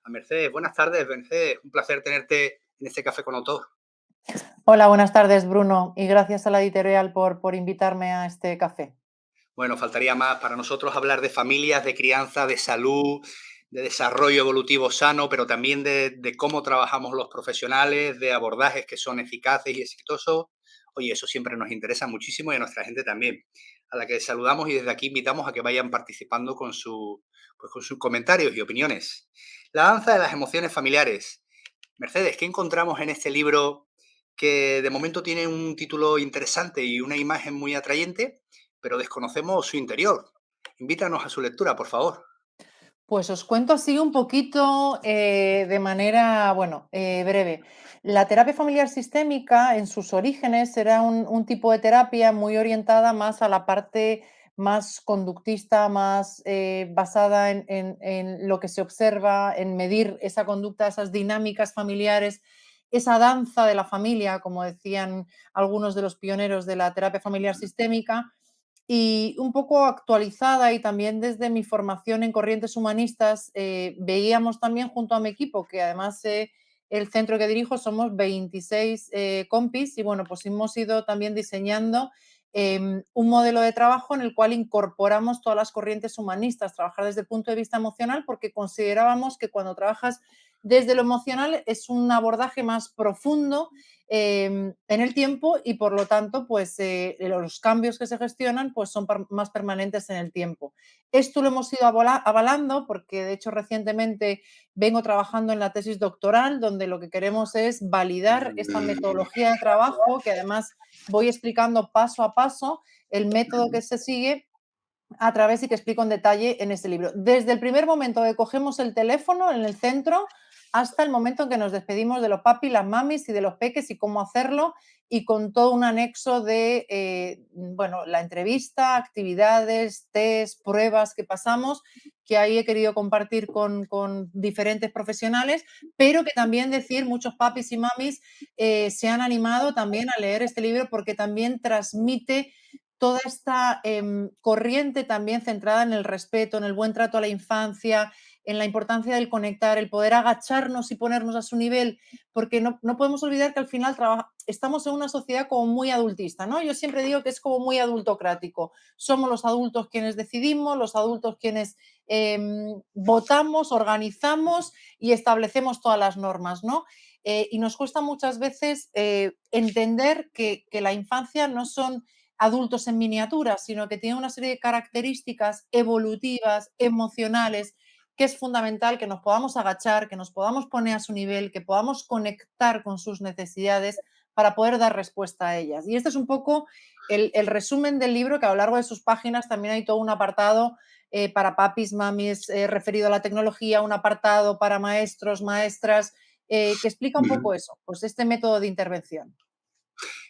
a Mercedes. Buenas tardes, Mercedes. Un placer tenerte en este café con autor. Hola, buenas tardes, Bruno, y gracias a la editorial por invitarme a este café. Bueno, faltaría más para nosotros hablar de familias, de crianza, de salud, de desarrollo evolutivo sano, pero también de cómo trabajamos los profesionales, de abordajes que son eficaces y exitosos. Oye, eso siempre nos interesa muchísimo y a nuestra gente también, a la que saludamos y desde aquí invitamos a que vayan participando con sus comentarios y opiniones. La danza de las emociones familiares. Mercedes, ¿qué encontramos en este libro que de momento tiene un título interesante y una imagen muy atrayente, pero desconocemos su interior? Invítanos a su lectura, por favor. Pues os cuento así un poquito de manera, breve. La terapia familiar sistémica, en sus orígenes, era un tipo de terapia muy orientada más a la parte más conductista, más basada en lo que se observa, en medir esa conducta, esas dinámicas familiares, esa danza de la familia, como decían algunos de los pioneros de la terapia familiar sistémica, y un poco actualizada, y también desde mi formación en corrientes humanistas, veíamos también junto a mi equipo, que además el centro que dirijo somos 26 compis, y bueno, pues hemos ido también diseñando un modelo de trabajo en el cual incorporamos todas las corrientes humanistas, trabajar desde el punto de vista emocional, porque considerábamos que cuando trabajas desde lo emocional es un abordaje más profundo en el tiempo, y por lo tanto, pues los cambios que se gestionan pues son más permanentes en el tiempo. Esto lo hemos ido avalando porque, de hecho, recientemente vengo trabajando en la tesis doctoral, donde lo que queremos es validar esta metodología de trabajo, que además voy explicando paso a paso el método que se sigue a través, y que explico en detalle en este libro. Desde el primer momento que cogemos el teléfono en el centro hasta el momento en que nos despedimos de los papis, las mamis y de los peques, y cómo hacerlo, y con todo un anexo de la entrevista, actividades, test, pruebas que pasamos, que ahí he querido compartir con diferentes profesionales, pero que también decir, muchos papis y mamis se han animado también a leer este libro, porque también transmite toda esta corriente también centrada en el respeto, en el buen trato a la infancia, en la importancia del conectar, el poder agacharnos y ponernos a su nivel, porque no podemos olvidar que al final estamos en una sociedad como muy adultista, ¿no? Yo siempre digo que es como muy adultocrático. Somos los adultos quienes decidimos, los adultos quienes votamos, organizamos y establecemos todas las normas, ¿no? Y nos cuesta muchas veces entender que la infancia no son adultos en miniatura, sino que tiene una serie de características evolutivas, emocionales, que es fundamental que nos podamos agachar, que nos podamos poner a su nivel, que podamos conectar con sus necesidades para poder dar respuesta a ellas. Y este es un poco el resumen del libro, que a lo largo de sus páginas también hay todo un apartado para papis, mamis, referido a la tecnología, un apartado para maestros, maestras, que explica un poco eso, pues este método de intervención.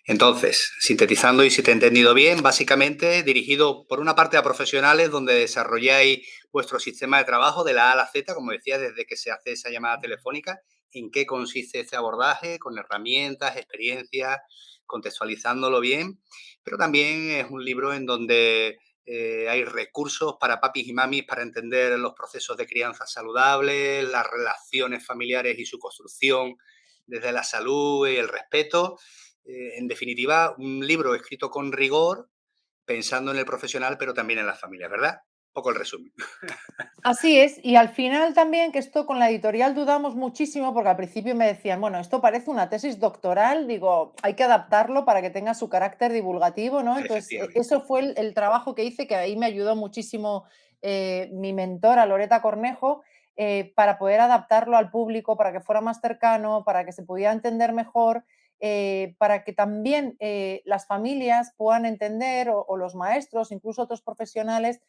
Entonces, sintetizando y si te he entendido bien, básicamente dirigido por una parte a profesionales donde desarrolláis vuestro sistema de trabajo de la A a la Z, como decía, desde que se hace esa llamada telefónica, en qué consiste este abordaje, con herramientas, experiencias, contextualizándolo bien, pero también es un libro en donde hay recursos para papis y mamis para entender los procesos de crianza saludable, las relaciones familiares y su construcción desde la salud y el respeto. En definitiva, un libro escrito con rigor, pensando en el profesional, pero también en las familias, ¿verdad? Un poco el resumen. Así es, y al final también, que esto con la editorial dudamos muchísimo, porque al principio me decían, bueno, esto parece una tesis doctoral, digo, hay que adaptarlo para que tenga su carácter divulgativo, ¿no? Entonces, Efectivamente. eso fue el trabajo que hice, que ahí me ayudó muchísimo mi mentora, Loreta Cornejo, para poder adaptarlo al público, para que fuera más cercano, para que se pudiera entender mejor, para que también las familias puedan entender, o los maestros, incluso otros profesionales,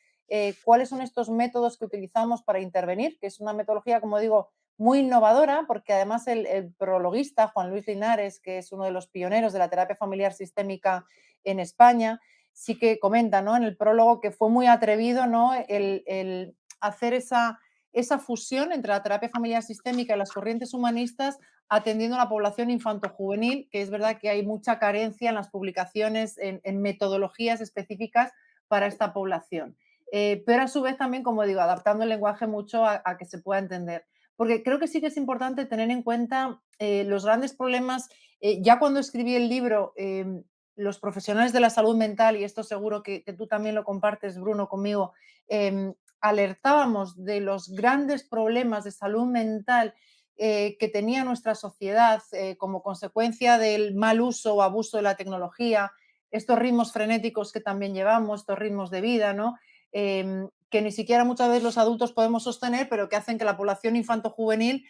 cuáles son estos métodos que utilizamos para intervenir, que es una metodología, como digo, muy innovadora, porque además el prologuista, Juan Luis Linares, que es uno de los pioneros de la terapia familiar sistémica en España, sí que comenta, ¿no?, en el prólogo, que fue muy atrevido, ¿no?, el hacer esa fusión entre la terapia familiar sistémica y las corrientes humanistas, atendiendo a la población infantojuvenil, que es verdad que hay mucha carencia en las publicaciones, en metodologías específicas para esta población. Pero a su vez también, como digo, adaptando el lenguaje mucho a que se pueda entender. porque creo que sí que es importante tener en cuenta los grandes problemas. Ya cuando escribí el libro, los profesionales de la salud mental, y esto seguro que tú también lo compartes, Bruno, conmigo, alertábamos de los grandes problemas de salud mental que tenía nuestra sociedad como consecuencia del mal uso o abuso de la tecnología, estos ritmos frenéticos que también llevamos, estos ritmos de vida, ¿no? Que ni siquiera muchas veces los adultos podemos sostener, pero que hacen que la población infanto-juvenil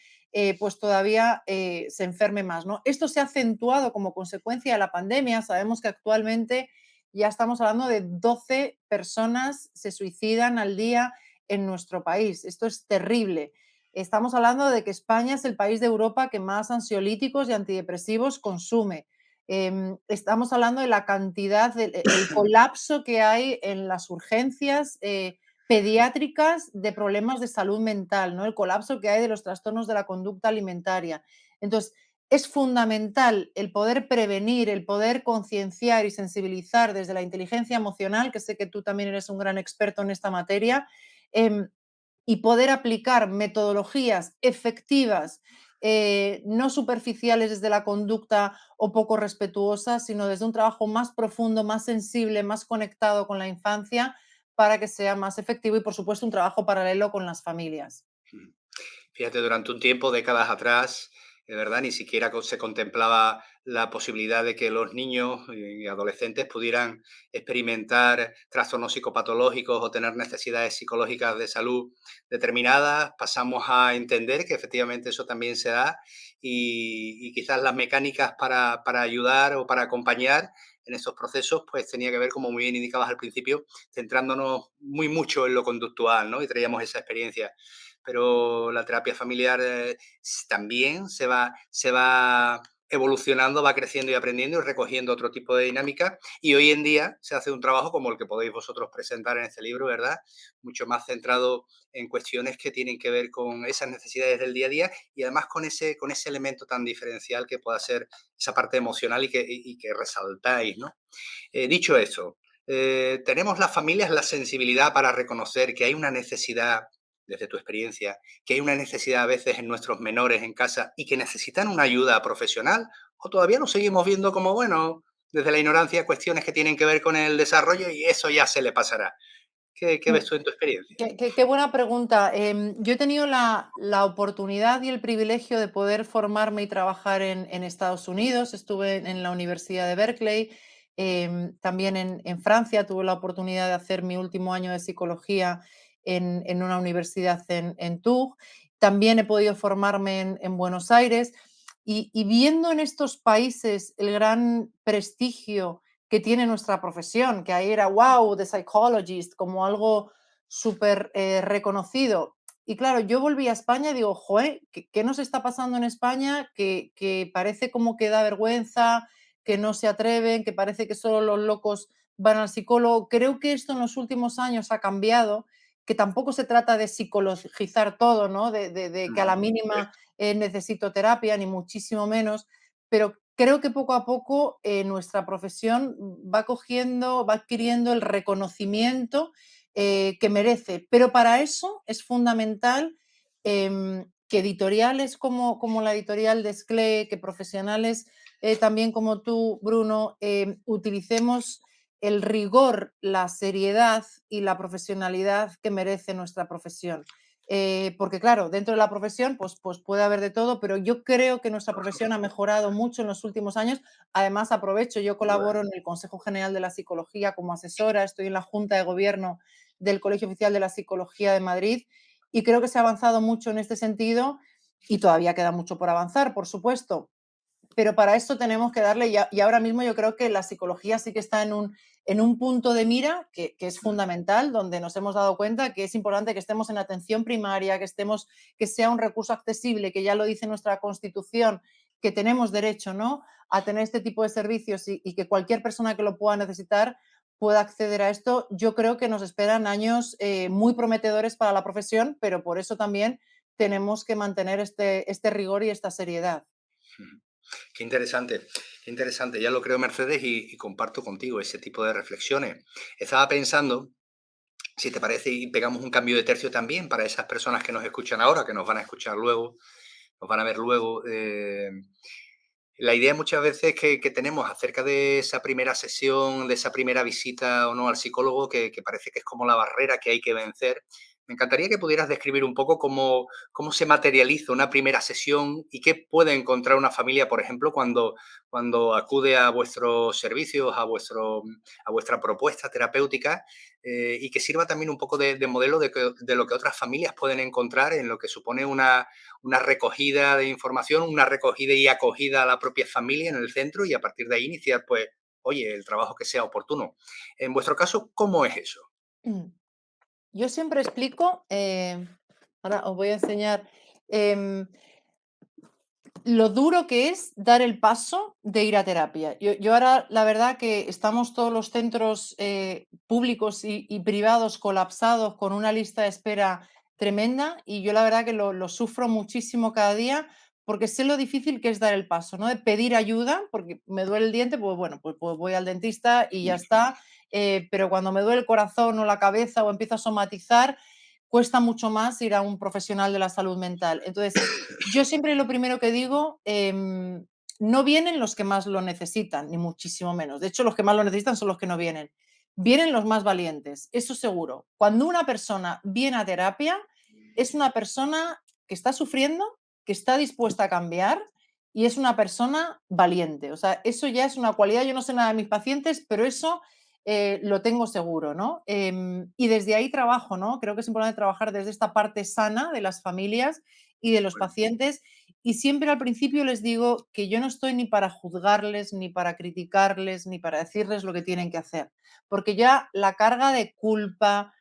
pues todavía se enferme más, ¿no? Esto se ha acentuado como consecuencia de la pandemia. Sabemos que actualmente ya estamos hablando de 12 personas se suicidan al día en nuestro país. Esto es terrible. Estamos hablando de que España es el país de Europa que más ansiolíticos y antidepresivos consume. Estamos hablando de la cantidad, el colapso que hay en las urgencias pediátricas de problemas de salud mental, ¿no? El colapso que hay de los trastornos de la conducta alimentaria. Entonces, es fundamental el poder prevenir, el poder concienciar y sensibilizar desde la inteligencia emocional, que sé que tú también eres un gran experto en esta materia, eh, y poder aplicar metodologías efectivas, no superficiales desde la conducta o poco respetuosas, sino desde un trabajo más profundo, más sensible, más conectado con la infancia para que sea más efectivo y, por supuesto, un trabajo paralelo con las familias. Fíjate, durante un tiempo, décadas atrás, de verdad, ni siquiera se contemplaba la posibilidad de que los niños y adolescentes pudieran experimentar trastornos psicopatológicos o tener necesidades psicológicas de salud determinadas. Pasamos a entender que efectivamente eso también se da y quizás las mecánicas para ayudar o para acompañar en esos procesos, pues tenía que ver, como muy bien indicabas al principio, centrándonos muy mucho en lo conductual, ¿no? Y traíamos esa experiencia, pero la terapia familiar también se va evolucionando, va creciendo y aprendiendo y recogiendo otro tipo de dinámica. Y hoy en día se hace un trabajo como el que podéis vosotros presentar en este libro, ¿verdad? Mucho más centrado en cuestiones que tienen que ver con esas necesidades del día a día y además con ese elemento tan diferencial que pueda ser esa parte emocional y que resaltáis, ¿no? Dicho eso, ¿tenemos las familias la sensibilidad para reconocer que hay una necesidad, desde tu experiencia, que hay una necesidad a veces en nuestros menores en casa y que necesitan una ayuda profesional? ¿O todavía lo seguimos viendo como, bueno, desde la ignorancia, cuestiones que tienen que ver con el desarrollo y eso ya se le pasará? ¿Qué ves Mm, tú en tu experiencia? qué buena pregunta. Yo he tenido la oportunidad y el privilegio de poder formarme y trabajar en Estados Unidos. Estuve en la Universidad de Berkeley, también en Francia tuve la oportunidad de hacer mi último año de psicología en una universidad en Tours. También he podido formarme en Buenos Aires y viendo en estos países el gran prestigio que tiene nuestra profesión, que ahí era, wow, the psychologist, como algo súper reconocido. Y claro, yo volví a España y digo, joder, ¿qué nos está pasando en España? Que parece como que da vergüenza, que no se atreven, que parece que solo los locos van al psicólogo. Creo que esto en los últimos años ha cambiado, que tampoco se trata de psicologizar todo, ¿no? De que a la mínima Correcto. necesito terapia, ni muchísimo menos, pero creo que poco a poco nuestra profesión va cogiendo, va adquiriendo el reconocimiento que merece. Pero para eso es fundamental que editoriales como la editorial de SCLE, que profesionales también como tú, Bruno, utilicemos el rigor, la seriedad y la profesionalidad que merece nuestra profesión. Porque claro, dentro de la profesión pues puede haber de todo, pero yo creo que nuestra Por profesión ha supuesto. mejorado mucho en los últimos años. Además, aprovecho, yo Sin duda. colaboro en el Consejo General de la Psicología como asesora, estoy en la Junta de Gobierno del Colegio Oficial de la Psicología de Madrid y creo que se ha avanzado mucho en este sentido y todavía queda mucho por avanzar, por supuesto, pero para esto tenemos que darle, y ahora mismo yo creo que la psicología sí que está en un punto de mira que es fundamental, donde nos hemos dado cuenta que es importante que estemos en atención primaria, que sea un recurso accesible, que ya lo dice nuestra Constitución, que tenemos derecho, ¿no?, a tener este tipo de servicios y que cualquier persona que lo pueda necesitar pueda acceder a esto. Yo creo que nos esperan años muy prometedores para la profesión, pero por eso también tenemos que mantener este rigor y esta seriedad. Qué interesante, qué interesante. Ya lo creo, Mercedes, y comparto contigo ese tipo de reflexiones. Estaba pensando, si te parece, y pegamos un cambio de tercio también para esas personas que nos escuchan ahora, que nos van a escuchar luego, nos van a ver luego. La idea muchas veces que tenemos acerca de esa primera sesión, de esa primera visita o no al psicólogo, que parece que es como la barrera que hay que vencer. Me encantaría que pudieras describir un poco cómo se materializa una primera sesión y qué puede encontrar una familia, por ejemplo, cuando acude a vuestros servicios, a vuestra propuesta terapéutica, y que sirva también un poco de modelo de lo que otras familias pueden encontrar en lo que supone una recogida de información, una recogida y acogida a la propia familia en el centro y a partir de ahí iniciar, pues, oye, el trabajo que sea oportuno. En vuestro caso, ¿cómo es eso? Mm. Yo siempre explico, ahora os voy a enseñar, em, lo duro que es dar el paso de ir a terapia. Yo ahora, la verdad que estamos todos los centros públicos y privados colapsados con una lista de espera tremenda y yo la verdad que lo sufro muchísimo cada día porque sé lo difícil que es dar el paso, ¿no? De pedir ayuda, porque me duele el diente, pues bueno, pues voy al dentista y ya está, pero cuando me duele el corazón o la cabeza o empiezo a somatizar, cuesta mucho más ir a un profesional de la salud mental. Entonces, yo siempre lo primero que digo, no vienen los que más lo necesitan, ni muchísimo menos. De hecho, los que más lo necesitan son los que no vienen. Vienen los más valientes, eso seguro. Cuando una persona viene a terapia, es una persona que está sufriendo, que está dispuesta a cambiar y es una persona valiente. O sea, eso ya es una cualidad. Yo no sé nada de mis pacientes, pero eso lo tengo seguro, ¿no? Y desde ahí trabajo, ¿no? Creo que es importante trabajar desde esta parte sana de las familias y de los pacientes. Y siempre al principio les digo que yo no estoy ni para juzgarles, ni para criticarles, ni para decirles lo que tienen que hacer, porque ya la carga de culpa,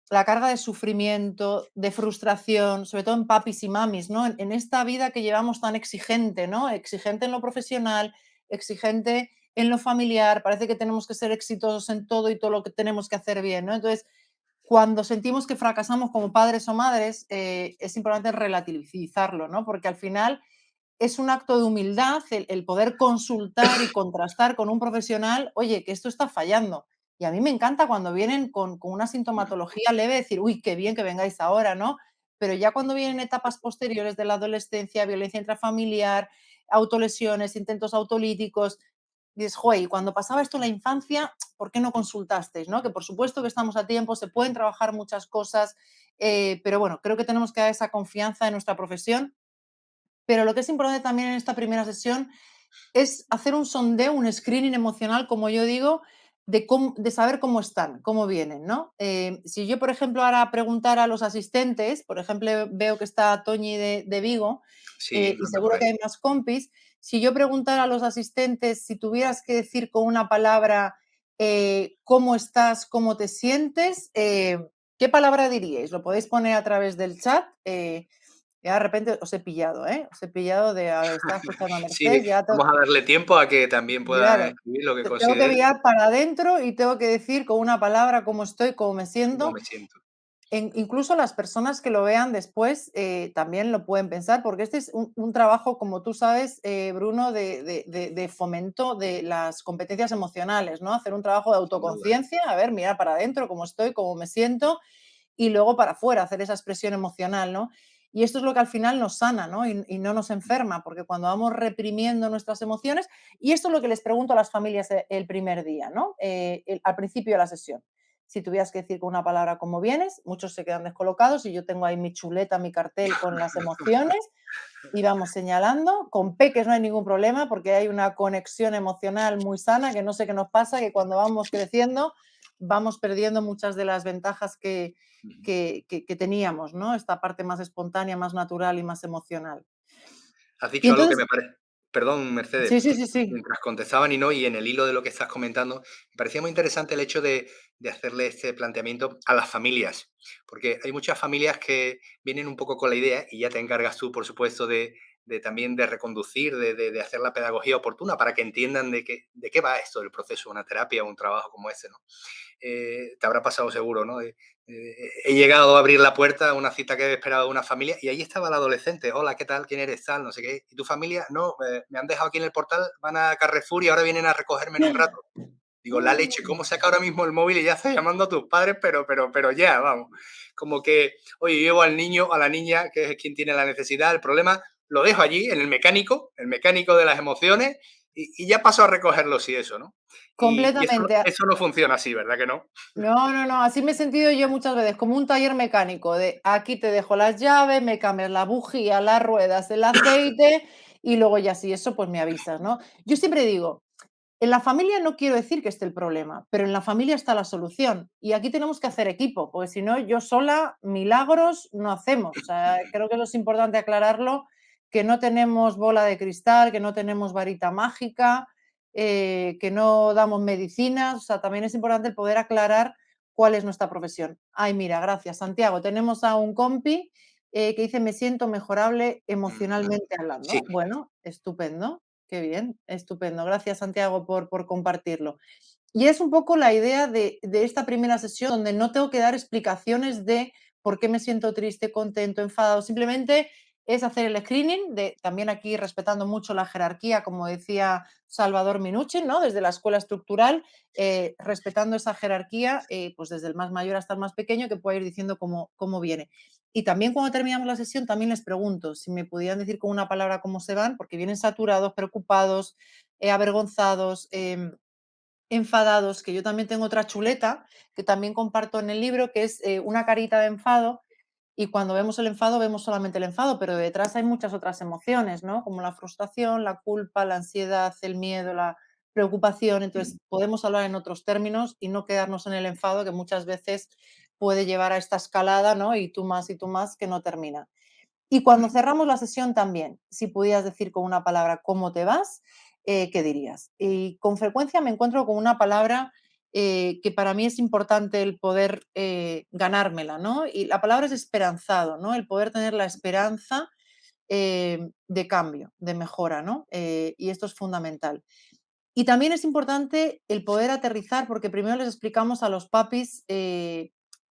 la carga de sufrimiento, de frustración, sobre todo en papis y mamis, ¿no? En esta vida que llevamos tan exigente, ¿no? Exigente en lo profesional, exigente en lo familiar, parece que tenemos que ser exitosos en todo y todo lo que tenemos que hacer bien, ¿no? Entonces, cuando sentimos que fracasamos como padres o madres, es importante relativizarlo, ¿no? Porque al final es un acto de humildad el poder consultar y contrastar con un profesional, oye, que esto está fallando. Y a mí me encanta cuando vienen con una sintomatología leve, decir, uy, qué bien que vengáis ahora, ¿no? Pero ya cuando vienen etapas posteriores de la adolescencia, violencia intrafamiliar, autolesiones, intentos autolíticos, dices, joder, y cuando pasaba esto en la infancia, ¿por qué no consultasteis? ¿No? Que por supuesto que estamos a tiempo, se pueden trabajar muchas cosas, pero bueno, creo que tenemos que dar esa confianza en nuestra profesión. Pero lo que es importante también en esta primera sesión es hacer un sondeo, un screening emocional, como yo digo, de saber cómo están, cómo vienen, ¿no? Si yo, por ejemplo, ahora preguntara a los asistentes, por ejemplo, veo que está Toñi de Vigo, Sí, y anda por seguro que ahí. hay más compis, si yo preguntara a los asistentes si tuvieras que decir con una palabra cómo estás, cómo te sientes, ¿qué palabra diríais? Lo podéis poner a través del chat. Ya de repente os he pillado, ¿eh? Os he pillado de, a ver, estaba escuchando a Sí, Merced, ya vamos a darle tiempo a que también puedan claro, escribir lo que tengo que consideren mirar para adentro y tengo que decir con una palabra cómo estoy, cómo me y cómo siento. me siento. Incluso las personas que lo vean después también lo pueden pensar, porque este es un trabajo, como tú sabes, Bruno, de fomento de las competencias emocionales, ¿no? Hacer un trabajo de Sin duda. autoconciencia, a ver, mirar para adentro cómo estoy, cómo me siento, y luego para afuera, hacer esa expresión emocional, ¿no? Y esto es lo que al final nos sana, ¿no? Y no nos enferma, porque cuando vamos reprimiendo nuestras emociones, y esto es lo que les pregunto a las familias el primer día, ¿no? Al principio de la sesión. Si tuvieras que decir con una palabra cómo vienes, muchos se quedan descolocados y yo tengo ahí mi chuleta, mi cartel con las emociones y vamos señalando. Con peques no hay ningún problema porque hay una conexión emocional muy sana, que no sé qué nos pasa, que cuando vamos creciendo vamos perdiendo muchas de las ventajas Ujú. que teníamos, ¿no? Esta parte más espontánea, más natural y más emocional. Has Y dicho algo que entonces, me parece, perdón, Mercedes, sí, sí, sí, sí. mientras contestaban y no, y en el hilo de lo que estás comentando, me parecía muy interesante el hecho de hacerle este planteamiento a las familias, porque hay muchas familias que vienen un poco con la idea, y ya te encargas tú, por supuesto, de también de reconducir, de hacer la pedagogía oportuna para que entiendan de qué va esto del proceso, una terapia o un trabajo como este, ¿no? Te habrá pasado seguro, ¿no? He llegado a abrir la puerta a una cita que he esperado de una familia y ahí estaba el adolescente. Hola, ¿qué tal? ¿Quién eres? Tal, no sé qué. ¿Y tu familia? No, me han dejado aquí en el portal, van a Carrefour y ahora vienen a recogerme en un rato. Digo, la leche, Mm. ¿cómo saca ahora mismo el móvil y ya está llamando a tus padres? Pero ya, vamos. Como que, oye, llevo al niño, a la niña, que es quien tiene la necesidad, el problema, lo dejo allí, en el mecánico de las emociones, y ya paso a recogerlos y eso, ¿no? Y Completamente. eso no funciona así, ¿verdad que no? No, no, no, así me he sentido yo muchas veces, como un taller mecánico, de aquí te dejo las llaves, me cambias la bujía, las ruedas, el aceite y luego ya si eso, pues me avisas, ¿no? Yo siempre digo, en la familia no quiero decir que esté el problema, pero en la familia está la solución. Y aquí tenemos que hacer equipo, porque si no, yo sola, milagros no hacemos. O sea, creo que eso es importante aclararlo, que no tenemos bola de cristal, que no tenemos varita mágica, que no damos medicinas. O sea, también es importante poder aclarar cuál es nuestra profesión. Ay, mira, gracias, Santiago. Tenemos a un compi que dice, me siento mejorable emocionalmente Sí. hablando. Bueno, estupendo. Qué bien, estupendo. Gracias, Santiago, por compartirlo. Y es un poco la idea de esta primera sesión donde no tengo que dar explicaciones de por qué me siento triste, contento, enfadado. Simplemente es hacer el screening, de, también aquí respetando mucho la jerarquía, como decía Salvador Minuchin, ¿no? Desde la escuela estructural, respetando esa jerarquía, pues desde el más mayor hasta el más pequeño, que pueda ir diciendo cómo viene. Y también cuando terminamos la sesión, también les pregunto si me pudieran decir con una palabra cómo se van, porque vienen saturados, preocupados, avergonzados, enfadados, que yo también tengo otra chuleta que también comparto en el libro, que es una carita de enfado. Y cuando vemos el enfado, vemos solamente el enfado, pero detrás hay muchas otras emociones, ¿no? Como la frustración, la culpa, la ansiedad, el miedo, la preocupación. Entonces, podemos hablar en otros términos y no quedarnos en el enfado, que muchas veces puede llevar a esta escalada, ¿no? Y tú más, que no termina. Y cuando cerramos la sesión también, si pudieras decir con una palabra cómo te vas, ¿qué dirías? Y con frecuencia me encuentro con una palabra que para mí es importante el poder ganármela, ¿no? Y la palabra es esperanzado, ¿no? El poder tener la esperanza de cambio, de mejora, ¿no? Y esto es fundamental. Y también es importante el poder aterrizar, porque primero les explicamos a los papis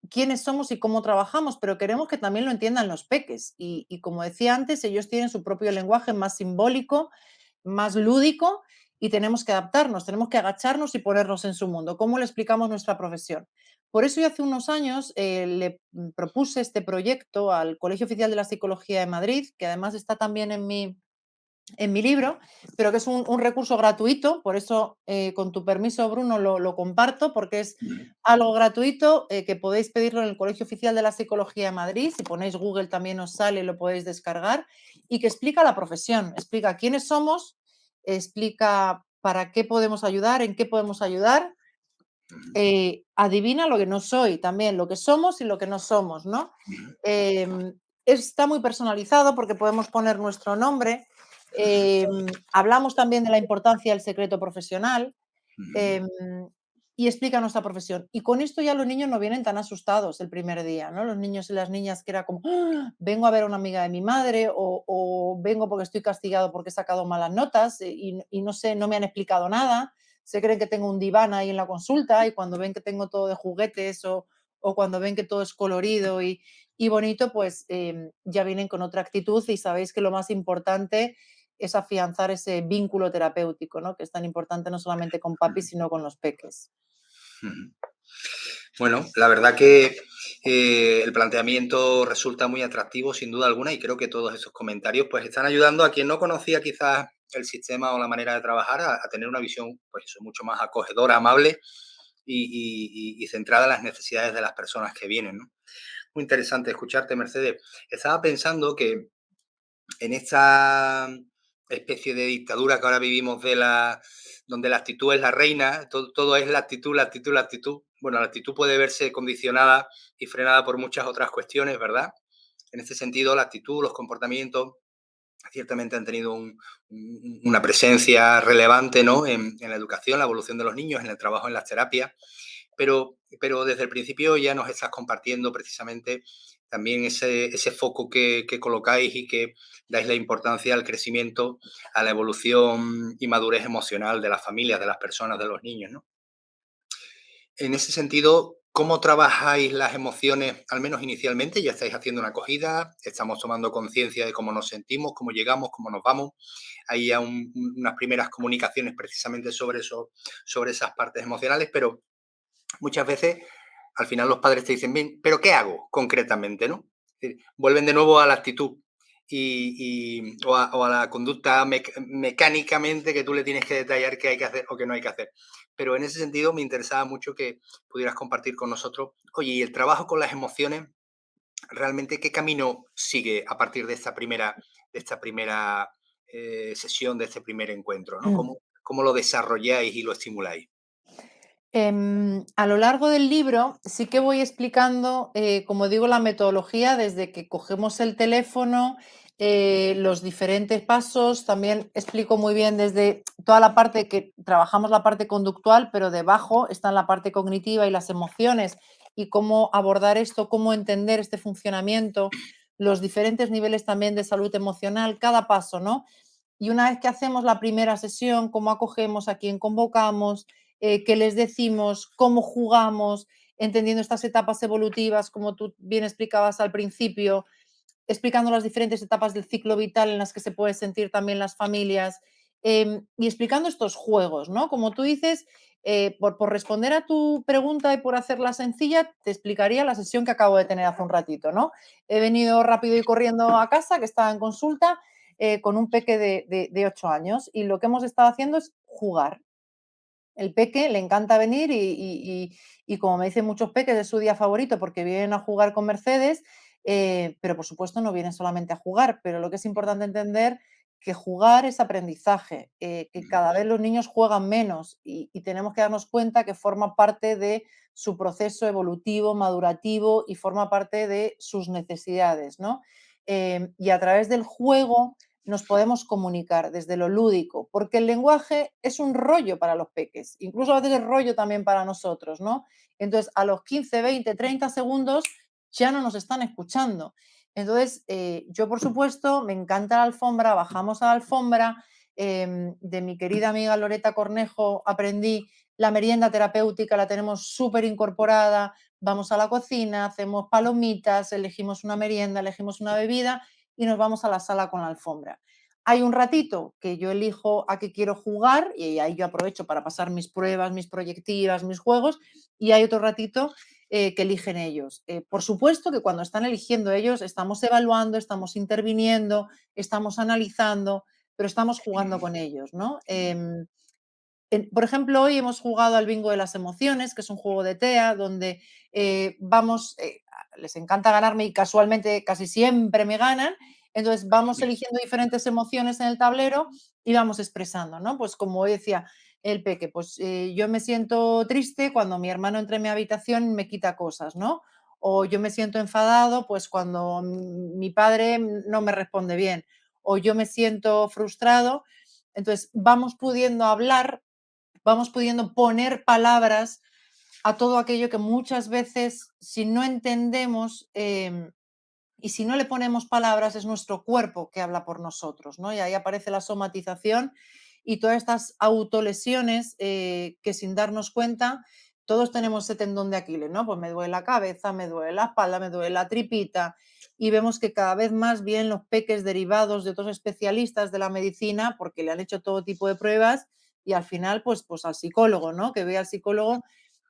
quiénes somos y cómo trabajamos, pero queremos que también lo entiendan los peques. Y como decía antes, ellos tienen su propio lenguaje más simbólico, más lúdico, y tenemos que adaptarnos, tenemos que agacharnos y ponernos en su mundo. ¿Cómo le explicamos nuestra profesión? Por eso yo hace unos años le propuse este proyecto al Colegio Oficial de la Psicología de Madrid, que además está también en mi libro, pero que es un recurso gratuito, por eso, con tu permiso, Bruno, lo comparto, porque es algo gratuito que podéis pedirlo en el Colegio Oficial de la Psicología de Madrid. Si ponéis Google también os sale, lo podéis descargar, y que explica la profesión, explica quiénes somos, explica para qué podemos ayudar, en qué podemos ayudar, adivina lo que no soy también, lo que somos y lo que no somos, ¿no? Está muy personalizado porque podemos poner nuestro nombre. Hablamos también de la importancia del secreto profesional em, y explica nuestra profesión. Y con esto ya los niños no vienen tan asustados el primer día, ¿no? Los niños y las niñas que era como, "Ah, vengo a ver a una amiga de mi madre o vengo porque estoy castigado porque he sacado malas notas y no sé, no me han explicado nada. Se creen que tengo un diván ahí en la consulta y cuando ven que tengo todo de juguetes o cuando ven que todo es colorido y bonito, pues ya vienen con otra actitud y sabéis que lo más importante es afianzar ese vínculo terapéutico, ¿no? Que es tan importante no solamente con papi, sino con los peques. Bueno, la verdad que el planteamiento resulta muy atractivo, sin duda alguna, y creo que todos esos comentarios pues están ayudando a quien no conocía quizás el sistema o la manera de trabajar a tener una visión pues eso, mucho más acogedora, amable y centrada en las necesidades de las personas que vienen, ¿no? Muy interesante escucharte, Mercedes. Estaba pensando que en esta especie de dictadura que ahora vivimos donde la actitud es la reina, todo es la actitud, la actitud, la actitud. Bueno, la actitud puede verse condicionada y frenada por muchas otras cuestiones, ¿verdad? En este sentido, la actitud, los comportamientos, ciertamente han tenido una presencia relevante, ¿no? En la educación, la evolución de los niños, en el trabajo en las terapias, pero desde el principio ya nos estás compartiendo precisamente también ese foco que colocáis y que dais la importancia al crecimiento, a la evolución y madurez emocional de las familias, de las personas, de los niños, ¿no? En ese sentido, ¿Cómo trabajáis las emociones, al menos inicialmente? ¿Ya estáis haciendo una acogida? ¿Estamos tomando conciencia de cómo nos sentimos, cómo llegamos, cómo nos vamos? Hay ya unas primeras comunicaciones precisamente sobre eso, sobre esas partes emocionales, pero muchas veces al final los padres te dicen, bien, pero ¿qué hago concretamente? ¿No? Es decir, vuelven de nuevo a la actitud o a la conducta mecánicamente que tú le tienes que detallar qué hay que hacer o qué no hay que hacer. Pero en ese sentido me interesaba mucho que pudieras compartir con nosotros, oye, y el trabajo con las emociones, realmente qué camino sigue a partir de esta primera sesión, de este primer encuentro, ¿no? ¿Cómo lo desarrolláis y lo estimuláis? A lo largo del libro sí que voy explicando, como digo, la metodología desde que cogemos el teléfono, los diferentes pasos. También explico muy bien desde toda la parte que trabajamos la parte conductual, pero debajo están la parte cognitiva y las emociones y cómo abordar esto, cómo entender este funcionamiento, los diferentes niveles también de salud emocional, cada paso, ¿no? Y una vez que hacemos la primera sesión, cómo acogemos, a quién convocamos, qué les decimos, cómo jugamos, entendiendo estas etapas evolutivas, como tú bien explicabas al principio, explicando las diferentes etapas del ciclo vital en las que se pueden sentir también las familias, y explicando estos juegos, ¿no? Como tú dices, por responder a tu pregunta y por hacerla sencilla, te explicaría la sesión que acabo de tener hace un ratito, ¿no? He venido rápido y corriendo a casa, que estaba en consulta, con un peque de 8 años, y lo que hemos estado haciendo es jugar. El peque le encanta venir y como me dicen muchos peques, es su día favorito porque vienen a jugar con Mercedes, pero por supuesto no vienen solamente a jugar, pero lo que es importante entender que jugar es aprendizaje, que cada vez los niños juegan menos y tenemos que darnos cuenta que forma parte de su proceso evolutivo, madurativo y forma parte de sus necesidades, ¿no? Y a través del juego nos podemos comunicar desde lo lúdico, porque el lenguaje es un rollo para los peques, incluso a veces es rollo también para nosotros, ¿no? Entonces, a los 15, 20, 30 segundos ya no nos están escuchando. Entonces, yo, por supuesto, me encanta la alfombra, bajamos a la alfombra, de mi querida amiga Loreta Cornejo aprendí la merienda terapéutica, la tenemos súper incorporada, vamos a la cocina, hacemos palomitas, elegimos una merienda, elegimos una bebida y nos vamos a la sala con la alfombra. Hay un ratito que yo elijo a qué quiero jugar y ahí yo aprovecho para pasar mis pruebas, mis proyectivas, mis juegos y hay otro ratito que eligen ellos. Por supuesto que cuando están eligiendo ellos estamos evaluando, estamos interviniendo, estamos analizando, pero estamos jugando con ellos, ¿no? Por ejemplo, hoy hemos jugado al bingo de las emociones, que es un juego de TEA, donde les encanta ganarme y casualmente casi siempre me ganan. Entonces vamos eligiendo diferentes emociones en el tablero y vamos expresando, ¿no? Pues como hoy decía el peque, pues yo me siento triste cuando mi hermano entra en mi habitación y me quita cosas, ¿no? O yo me siento enfadado, pues cuando mi padre no me responde bien. O yo me siento frustrado. Entonces vamos pudiendo hablar, vamos pudiendo poner palabras a todo aquello que muchas veces, si no entendemos y si no le ponemos palabras, es nuestro cuerpo que habla por nosotros, ¿no? Y ahí aparece la somatización y todas estas autolesiones que sin darnos cuenta, todos tenemos ese tendón de Aquiles, ¿no? Pues me duele la cabeza, me duele la espalda, me duele la tripita y vemos que cada vez más bien los peques derivados de otros especialistas de la medicina, porque le han hecho todo tipo de pruebas y al final, pues al psicólogo, ¿no? Que ve al psicólogo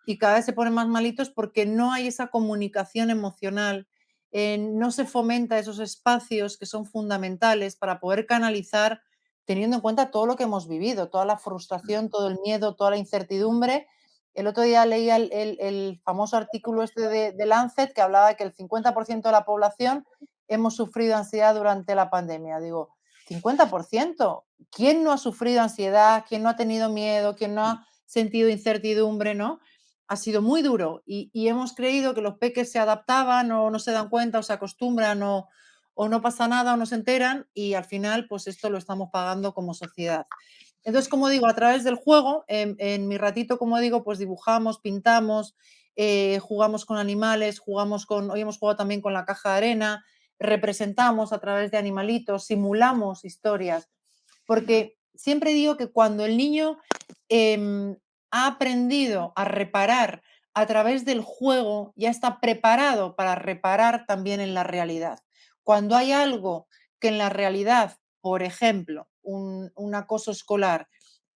y cada vez se ponen más malitos porque no hay esa comunicación emocional, no se fomenta esos espacios que son fundamentales para poder canalizar teniendo en cuenta todo lo que hemos vivido, toda la frustración, todo el miedo, toda la incertidumbre. El otro día leía el famoso artículo este de Lancet que hablaba de que el 50% de la población hemos sufrido ansiedad durante la pandemia. Digo, 50%. ¿Quién no ha sufrido ansiedad? ¿Quién no ha tenido miedo? ¿Quién no ha sentido incertidumbre? ¿No? Ha sido muy duro y hemos creído que los peques se adaptaban o no se dan cuenta o se acostumbran o no pasa nada o no se enteran y al final pues esto lo estamos pagando como sociedad. Entonces, como digo, a través del juego, en mi ratito, como digo, pues dibujamos, pintamos, jugamos con animales, hoy hemos jugado también con la caja de arena, representamos a través de animalitos, simulamos historias, porque siempre digo que cuando el niño ha aprendido a reparar a través del juego ya está preparado para reparar también en la realidad. Cuando hay algo que en la realidad, por ejemplo, un acoso escolar,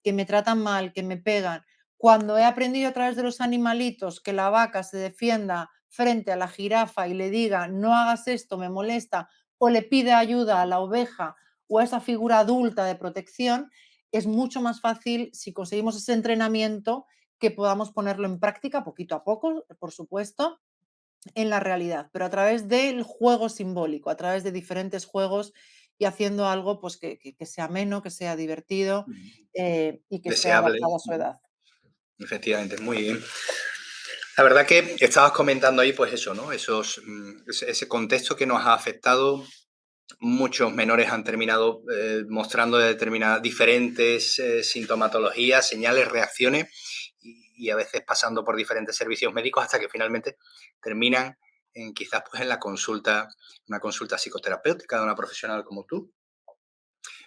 que me tratan mal, que me pegan, cuando he aprendido a través de los animalitos que la vaca se defienda frente a la jirafa y le diga no hagas esto, me molesta, o le pide ayuda a la oveja o a esa figura adulta de protección, es mucho más fácil si conseguimos ese entrenamiento que podamos ponerlo en práctica poquito a poco, por supuesto, en la realidad, pero a través del juego simbólico, a través de diferentes juegos y haciendo algo pues, que sea ameno, que sea divertido y que sea Deseable. adaptado a su edad. Efectivamente, muy bien. La verdad que estabas comentando ahí, pues eso, ¿no? Ese contexto que nos ha afectado. Muchos menores han terminado mostrando determinadas diferentes sintomatologías, señales, reacciones y a veces pasando por diferentes servicios médicos hasta que finalmente terminan quizás pues en una consulta psicoterapéutica de una profesional como tú.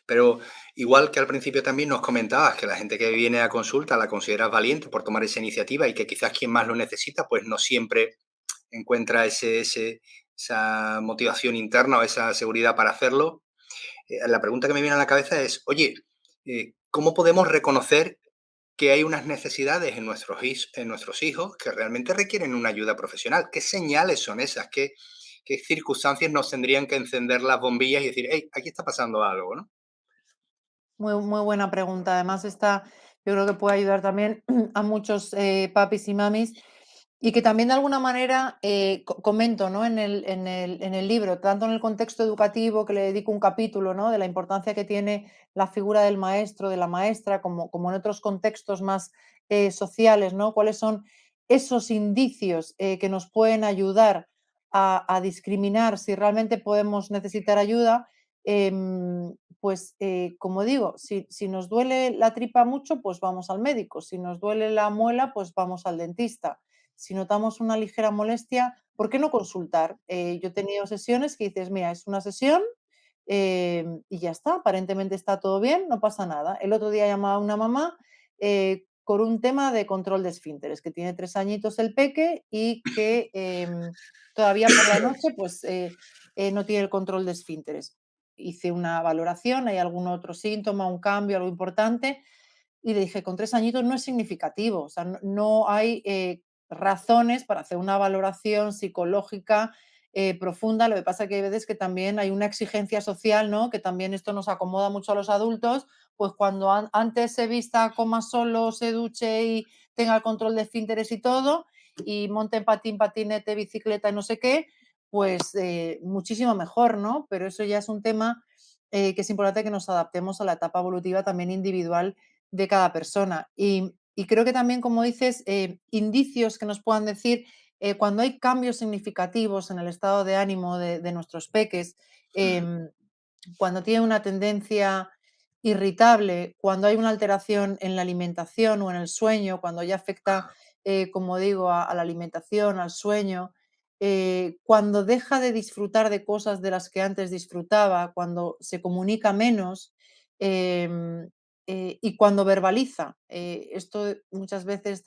Pero igual que al principio también nos comentabas que la gente que viene a consulta la consideras valiente por tomar esa iniciativa y que quizás quien más lo necesita pues no siempre encuentra esa motivación interna o esa seguridad para hacerlo. La pregunta que me viene a la cabeza es, oye, ¿cómo podemos reconocer que hay unas necesidades en nuestros hijos que realmente requieren una ayuda profesional? ¿Qué señales son esas? ¿Qué circunstancias nos tendrían que encender las bombillas y decir, hey, aquí está pasando algo, ¿no? Muy, muy buena pregunta. Además, esta yo creo que puede ayudar también a muchos papis y mamis y que también de alguna manera comento, ¿no? En el libro, tanto en el contexto educativo, que le dedico un capítulo, ¿no? De la importancia que tiene la figura del maestro, de la maestra, como en otros contextos más sociales, ¿no? ¿Cuáles son esos indicios que nos pueden ayudar a discriminar si realmente podemos necesitar ayuda? Pues como digo, si nos duele la tripa mucho, pues vamos al médico. Si nos duele la muela, pues vamos al dentista. Si notamos una ligera molestia, ¿por qué no consultar? Yo he tenido sesiones que dices, mira, es una sesión y ya está, aparentemente está todo bien, no pasa nada. El otro día llamaba a una mamá con un tema de control de esfínteres, que tiene 3 añitos el peque y que todavía por la noche pues no tiene el control de esfínteres. Hice una valoración, hay algún otro síntoma, un cambio, algo importante, y le dije, con 3 añitos no es significativo, o sea, no hay razones para hacer una valoración psicológica profunda. Lo que pasa que hay veces que también hay una exigencia social, ¿no? Que también esto nos acomoda mucho a los adultos, pues cuando antes se vista, coma solo, se duche y tenga el control de esfínteres y todo, y monte en patín, patinete, bicicleta y no sé qué, pues muchísimo mejor, ¿no? Pero eso ya es un tema que es importante que nos adaptemos a la etapa evolutiva también individual de cada persona. Y creo que también, como dices, indicios que nos puedan decir cuando hay cambios significativos en el estado de ánimo de nuestros peques, em, cuando tiene una tendencia irritable, cuando hay una alteración en la alimentación o en el sueño, cuando ya afecta, como digo, a la alimentación, al sueño, cuando deja de disfrutar de cosas de las que antes disfrutaba, cuando se comunica menos em, y cuando verbaliza. Esto muchas veces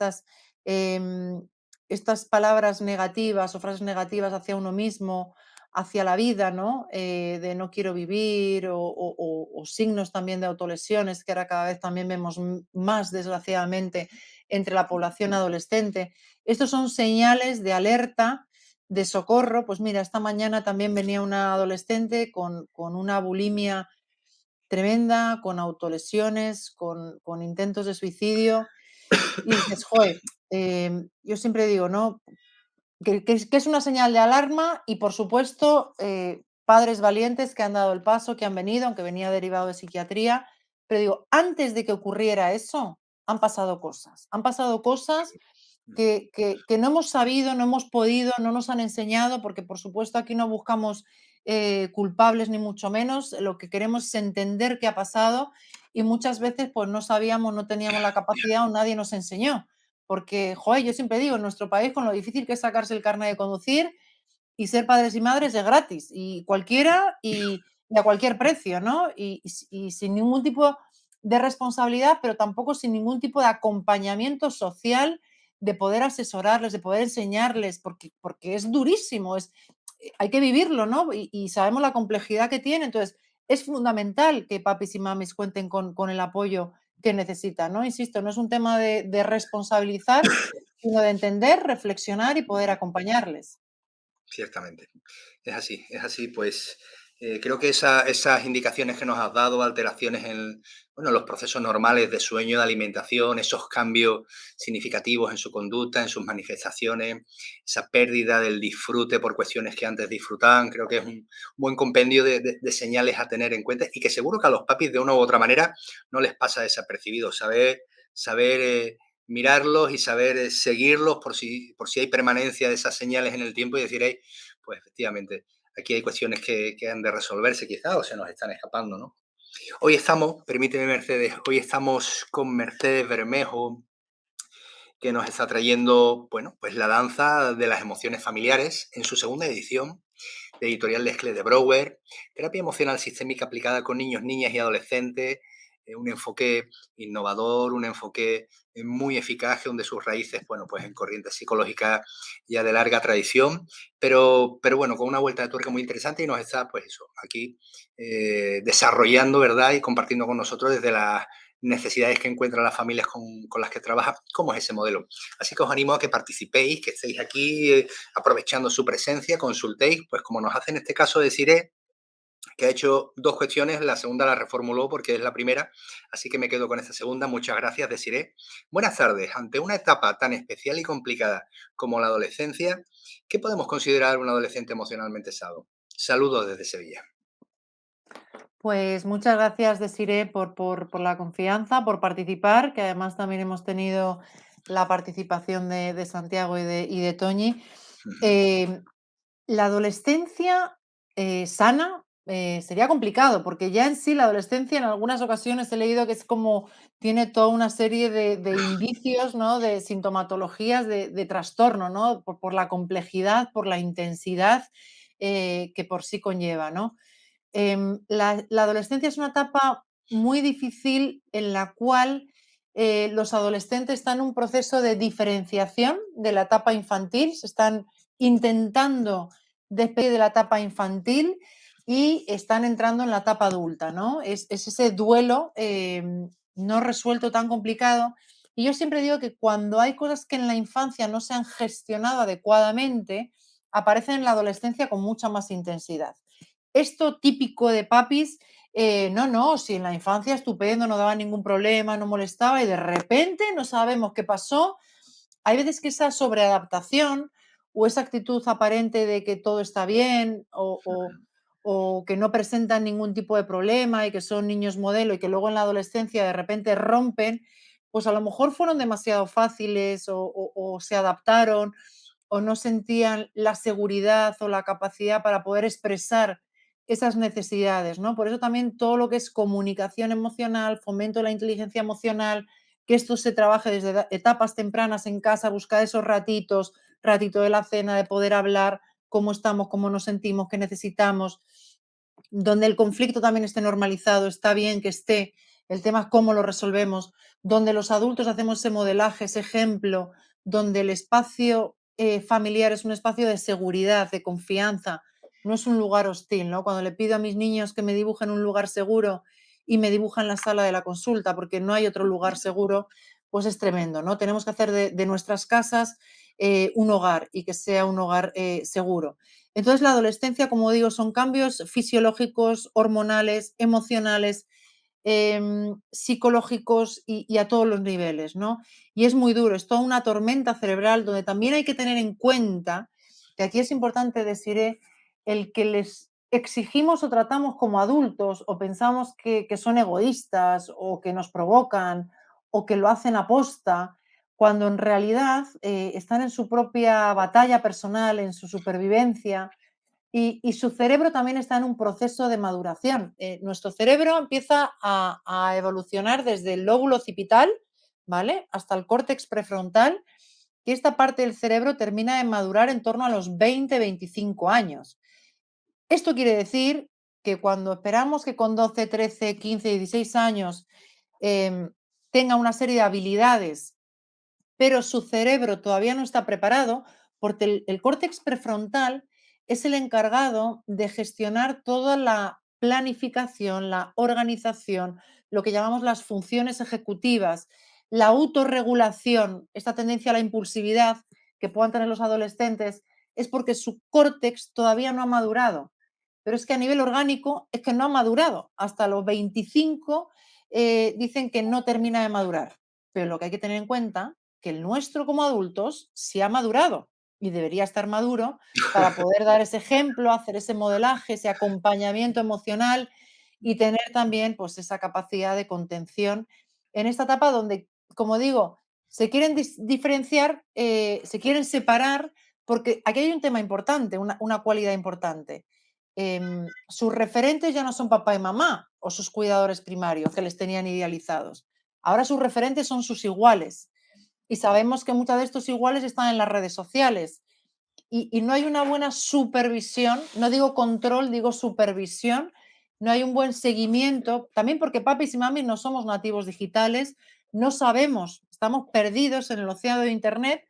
estas palabras negativas o frases negativas hacia uno mismo, hacia la vida, ¿no? De no quiero vivir o signos también de autolesiones que ahora cada vez también vemos más, desgraciadamente, entre la población adolescente. Estos son señales de alerta, de socorro. Pues mira, esta mañana también venía una adolescente con una bulimia tremenda, con autolesiones, con intentos de suicidio. Y dices, joder, yo siempre digo, ¿no? Que es una señal de alarma y, por supuesto, padres valientes que han dado el paso, que han venido, aunque venía derivado de psiquiatría. Pero digo, antes de que ocurriera eso, han pasado cosas. Han pasado cosas que no hemos sabido, no hemos podido, no nos han enseñado, porque por supuesto aquí no buscamos culpables ni mucho menos, lo que queremos es entender qué ha pasado y muchas veces pues no sabíamos, no teníamos la capacidad o nadie nos enseñó. Porque, joder, yo siempre digo, en nuestro país con lo difícil que es sacarse el carnet de conducir y ser padres y madres es gratis y cualquiera y a cualquier precio, ¿no? Y sin ningún tipo de responsabilidad, pero tampoco sin ningún tipo de acompañamiento social de poder asesorarles, de poder enseñarles, porque es durísimo, hay que vivirlo, ¿no? Y sabemos la complejidad que tiene. Entonces, es fundamental que papis y mamis cuenten con el apoyo que necesitan, ¿no? Insisto, no es un tema de responsabilizar, sino de entender, reflexionar y poder acompañarles. Ciertamente. Es así, pues creo que esas indicaciones que nos has dado, alteraciones en bueno, los procesos normales de sueño, de alimentación, esos cambios significativos en su conducta, en sus manifestaciones, esa pérdida del disfrute por cuestiones que antes disfrutaban, creo que es un buen compendio de señales a tener en cuenta y que seguro que a los papis de una u otra manera no les pasa desapercibido. Saber mirarlos y saber seguirlos por si hay permanencia de esas señales en el tiempo y decir, hey, pues efectivamente, aquí hay cuestiones que han de resolverse quizá o se nos están escapando, ¿no? Hoy estamos, permíteme Mercedes, hoy estamos con Mercedes Bermejo, que nos está trayendo, bueno, pues la danza de las emociones familiares en su segunda edición de Editorial Lescle de Brouwer, terapia emocional sistémica aplicada con niños, niñas y adolescentes, un enfoque innovador, un enfoque muy eficaz, donde sus raíces, bueno, pues en corrientes psicológicas ya de larga tradición, pero bueno, con una vuelta de tuerca muy interesante y nos está, pues eso, aquí desarrollando, ¿verdad? Y compartiendo con nosotros desde las necesidades que encuentran las familias con las que trabaja, cómo es ese modelo. Así que os animo a que participéis, que estéis aquí aprovechando su presencia, consultéis, pues como nos hace en este caso Desiree, que ha hecho dos cuestiones, la segunda la reformuló porque es la primera, así que me quedo con esta segunda. Muchas gracias, Desiree. Buenas tardes. Ante una etapa tan especial y complicada como la adolescencia, ¿qué podemos considerar un adolescente emocionalmente sano? Saludos desde Sevilla. Pues muchas gracias, Desiree, por la confianza, por participar, que además también hemos tenido la participación de Santiago y de Toñi. Eh, la adolescencia sana sería complicado, porque ya en sí la adolescencia en algunas ocasiones he leído que es como, tiene toda una serie de indicios, ¿no? De sintomatologías de trastorno, ¿no? Por la complejidad, por la intensidad que por sí conlleva, ¿no? La adolescencia es una etapa muy difícil en la cual los adolescentes están en un proceso de diferenciación de la etapa infantil, se están intentando despedir de la etapa infantil y están entrando en la etapa adulta, ¿no? Es ese duelo no resuelto tan complicado. Y yo siempre digo que cuando hay cosas que en la infancia no se han gestionado adecuadamente, aparecen en la adolescencia con mucha más intensidad. Esto típico de papis, no, si en la infancia estupendo, no daba ningún problema, no molestaba y de repente no sabemos qué pasó. Hay veces que esa sobreadaptación o esa actitud aparente de que todo está bien o que no presentan ningún tipo de problema y que son niños modelo y que luego en la adolescencia de repente rompen, pues a lo mejor fueron demasiado fáciles o se adaptaron o no sentían la seguridad o la capacidad para poder expresar esas necesidades, ¿no? Por eso también todo lo que es comunicación emocional, fomento de la inteligencia emocional, que esto se trabaje desde etapas tempranas en casa, buscar esos ratitos, ratito de la cena, de poder hablar cómo estamos, cómo nos sentimos, qué necesitamos, donde el conflicto también esté normalizado, está bien que esté, el tema es cómo lo resolvemos, donde los adultos hacemos ese modelaje, ese ejemplo, donde el espacio familiar es un espacio de seguridad, de confianza, no es un lugar hostil, ¿no? Cuando le pido a mis niños que me dibujen un lugar seguro y me dibujan la sala de la consulta porque no hay otro lugar seguro, pues es tremendo, ¿no? Tenemos que hacer de nuestras casas un hogar y que sea un hogar seguro. Entonces, la adolescencia, como digo, son cambios fisiológicos, hormonales, emocionales, psicológicos y a todos los niveles, ¿no? Y es muy duro, es toda una tormenta cerebral donde también hay que tener en cuenta, que aquí es importante decir, el que les exigimos o tratamos como adultos o pensamos que son egoístas o que nos provocan o que lo hacen aposta, cuando en realidad están en su propia batalla personal, en su supervivencia, y su cerebro también está en un proceso de maduración. Nuestro cerebro empieza a evolucionar desde el lóbulo occipital, ¿vale? Hasta el córtex prefrontal, y esta parte del cerebro termina de madurar en torno a los 20-25 años. Esto quiere decir que cuando esperamos que con 12, 13, 15, 16 años tenga una serie de habilidades pero su cerebro todavía no está preparado porque el córtex prefrontal es el encargado de gestionar toda la planificación, la organización, lo que llamamos las funciones ejecutivas, la autorregulación, esta tendencia a la impulsividad que puedan tener los adolescentes, es porque su córtex todavía no ha madurado. Pero es que a nivel orgánico es que no ha madurado. Hasta los 25 dicen que no termina de madurar. Pero lo que hay que tener en cuenta que el nuestro como adultos sí ha madurado y debería estar maduro para poder dar ese ejemplo, hacer ese modelaje, ese acompañamiento emocional y tener también pues esa capacidad de contención en esta etapa donde, como digo, se quieren diferenciar, se quieren separar, porque aquí hay un tema importante, una cualidad importante. Sus referentes ya no son papá y mamá o sus cuidadores primarios que les tenían idealizados. Ahora sus referentes son sus iguales. Y sabemos que muchos de estos iguales están en las redes sociales. Y no hay una buena supervisión, no digo control, digo supervisión, no hay un buen seguimiento, también porque papis y mamis no somos nativos digitales, no sabemos, estamos perdidos en el océano de Internet,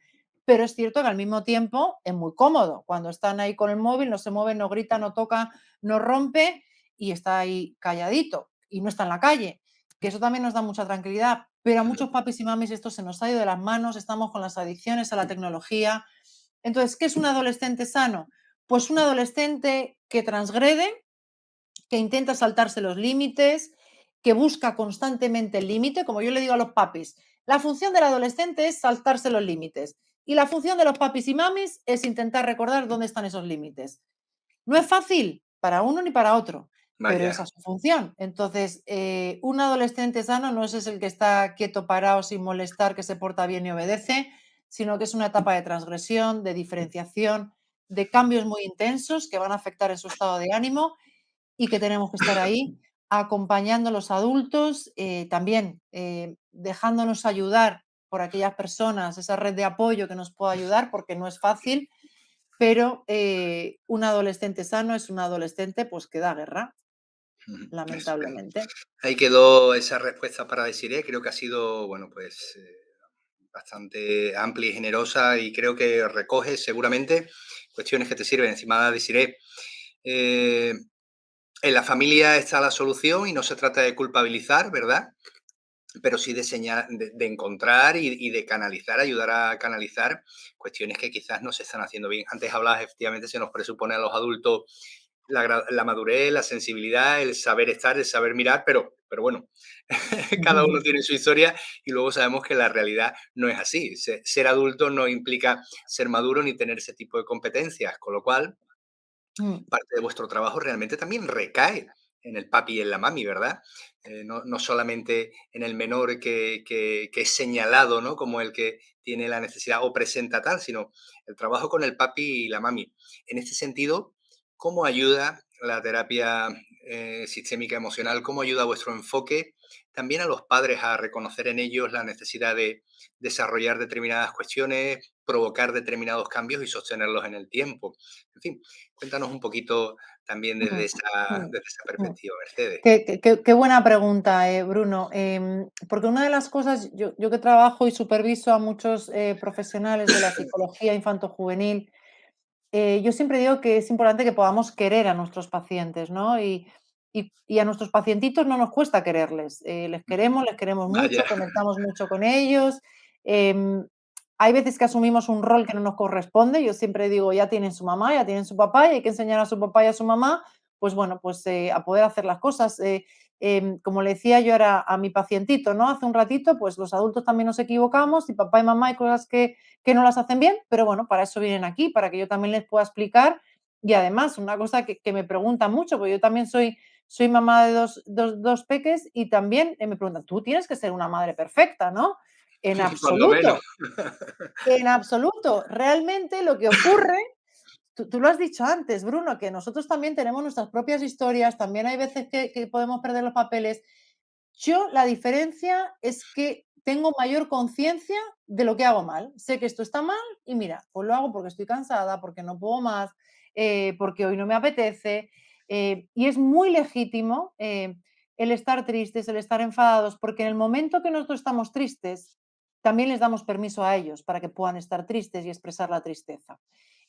pero es cierto que al mismo tiempo es muy cómodo. Cuando están ahí con el móvil, no se mueve, no grita, no toca, no rompe y está ahí calladito y no está en la calle, que eso también nos da mucha tranquilidad. Pero a muchos papis y mamis esto se nos ha ido de las manos, estamos con las adicciones a la tecnología. Entonces, ¿qué es un adolescente sano? Pues un adolescente que transgrede, que intenta saltarse los límites, que busca constantemente el límite, como yo le digo a los papis, la función del adolescente es saltarse los límites y la función de los papis y mamis es intentar recordar dónde están esos límites. No es fácil para uno ni para otro, pero Vaya. esa es su función. Entonces, un adolescente sano no es el que está quieto, parado, sin molestar, que se porta bien y obedece, sino que es una etapa de transgresión, de diferenciación, de cambios muy intensos que van a afectar en su estado de ánimo y que tenemos que estar ahí acompañando a los adultos, también dejándonos ayudar por aquellas personas, esa red de apoyo que nos pueda ayudar, porque no es fácil, pero un adolescente sano es un adolescente pues que da guerra, Ujú, estupendo. lamentablemente. Ahí quedó esa respuesta para Desiree. Creo que ha sido, bueno, pues bastante amplia y generosa y creo que recoge seguramente cuestiones que te sirven. Encima de Desiree, eh, en la familia está la solución y no se trata de culpabilizar, ¿verdad? Pero sí de, de encontrar y de canalizar, ayudar a canalizar cuestiones que quizás no se están haciendo bien. Antes hablabas, efectivamente, se nos presupone a los adultos la madurez, la sensibilidad, el saber estar, el saber mirar, pero bueno, cada uno tiene su historia y luego sabemos que la realidad no es así. Ser adulto no implica ser maduro ni tener ese tipo de competencias, con lo cual Mm, parte de vuestro trabajo realmente también recae en el papi y en la mami, ¿verdad? No solamente en el menor que es señalado, ¿no? Como el que tiene la necesidad o presenta tal, sino el trabajo con el papi y la mami. En este sentido, ¿cómo ayuda la terapia sistémica emocional? ¿Cómo ayuda vuestro enfoque también a los padres a reconocer en ellos la necesidad de desarrollar determinadas cuestiones, provocar determinados cambios y sostenerlos en el tiempo? En fin, cuéntanos un poquito también mm, mm, desde esa mm. perspectiva, Mercedes. Qué buena pregunta, Bruno. Porque una de las cosas, yo que trabajo y superviso a muchos profesionales de la psicología infantojuvenil, yo siempre digo que es importante que podamos querer a nuestros pacientes, ¿no? Y a nuestros pacientitos no nos cuesta quererles. Les queremos Vaya. mucho, conectamos mucho con ellos. em, Hay veces que asumimos un rol que no nos corresponde. Yo siempre digo, ya tienen su mamá, ya tienen su papá, y hay que enseñar a su papá y a su mamá, pues bueno, pues a poder hacer las cosas. Como le decía yo ahora a mi pacientito, ¿no? Hace un ratito, pues los adultos también nos equivocamos y papá y mamá hay cosas que no las hacen bien, pero bueno, para eso vienen aquí, para que yo también les pueda explicar. Y además, una cosa que me preguntan mucho, porque yo también soy mamá de dos peques y también me preguntan, tú tienes que ser una madre perfecta, ¿no? En Cuando menos. absoluto, en absoluto. Realmente lo que ocurre, tú lo has dicho antes, Bruno, que nosotros también tenemos nuestras propias historias, también hay veces que podemos perder los papeles. Yo la diferencia es que tengo mayor conciencia de lo que hago mal. Sé que esto está mal y mira, pues lo hago porque estoy cansada, porque no puedo más, porque hoy no me apetece. Y es muy legítimo el estar tristes, el estar enfadados, porque en el momento que nosotros estamos tristes, también les damos permiso a ellos para que puedan estar tristes y expresar la tristeza.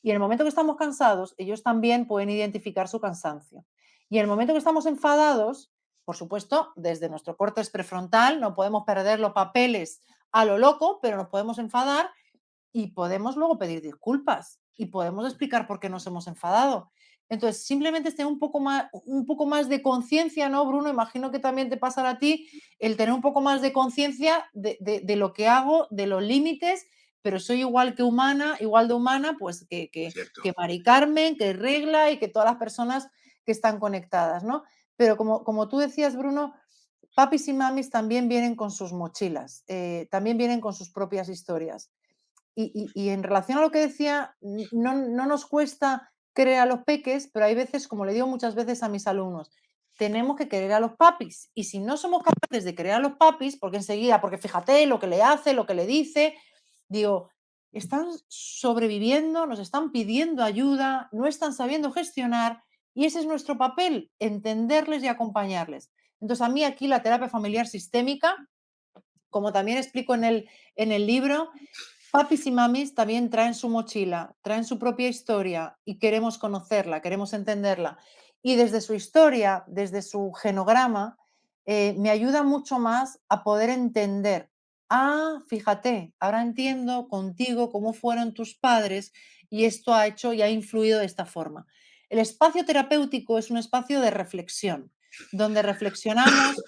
Y en el momento que estamos cansados, ellos también pueden identificar su cansancio. Y en el momento que estamos enfadados, por supuesto, desde nuestro córtex prefrontal no podemos perder los papeles a lo loco, pero nos podemos enfadar y podemos luego pedir disculpas y podemos explicar por qué nos hemos enfadado. Entonces, simplemente es tener un poco más de conciencia, ¿no, Bruno? Imagino que también te pasará a ti el tener un poco más de conciencia de lo que hago, de los límites, pero soy igual que humana, igual de humana, pues Cierto. que Mari Carmen, que Regla y que todas las personas que están conectadas, ¿no? Pero como tú decías, Bruno, papis y mamis también vienen con sus mochilas, también vienen con sus propias historias. Y en relación a lo que decía, no nos cuesta querer a los peques, pero hay veces, como le digo muchas veces a mis alumnos, tenemos que querer a los papis. Y si no somos capaces de querer a los papis, porque enseguida, porque fíjate lo que le hace, lo que le dice, digo, están sobreviviendo, nos están pidiendo ayuda, no están sabiendo gestionar y ese es nuestro papel, entenderles y acompañarles. Entonces, a mí aquí la terapia familiar sistémica, como también explico en el libro, papis y mamis también traen su mochila, traen su propia historia y queremos conocerla, queremos entenderla. Y desde su historia, desde su genograma, me ayuda mucho más a poder entender. Ah, fíjate, ahora entiendo contigo cómo fueron tus padres y esto ha hecho y ha influido de esta forma. El espacio terapéutico es un espacio de reflexión, donde reflexionamos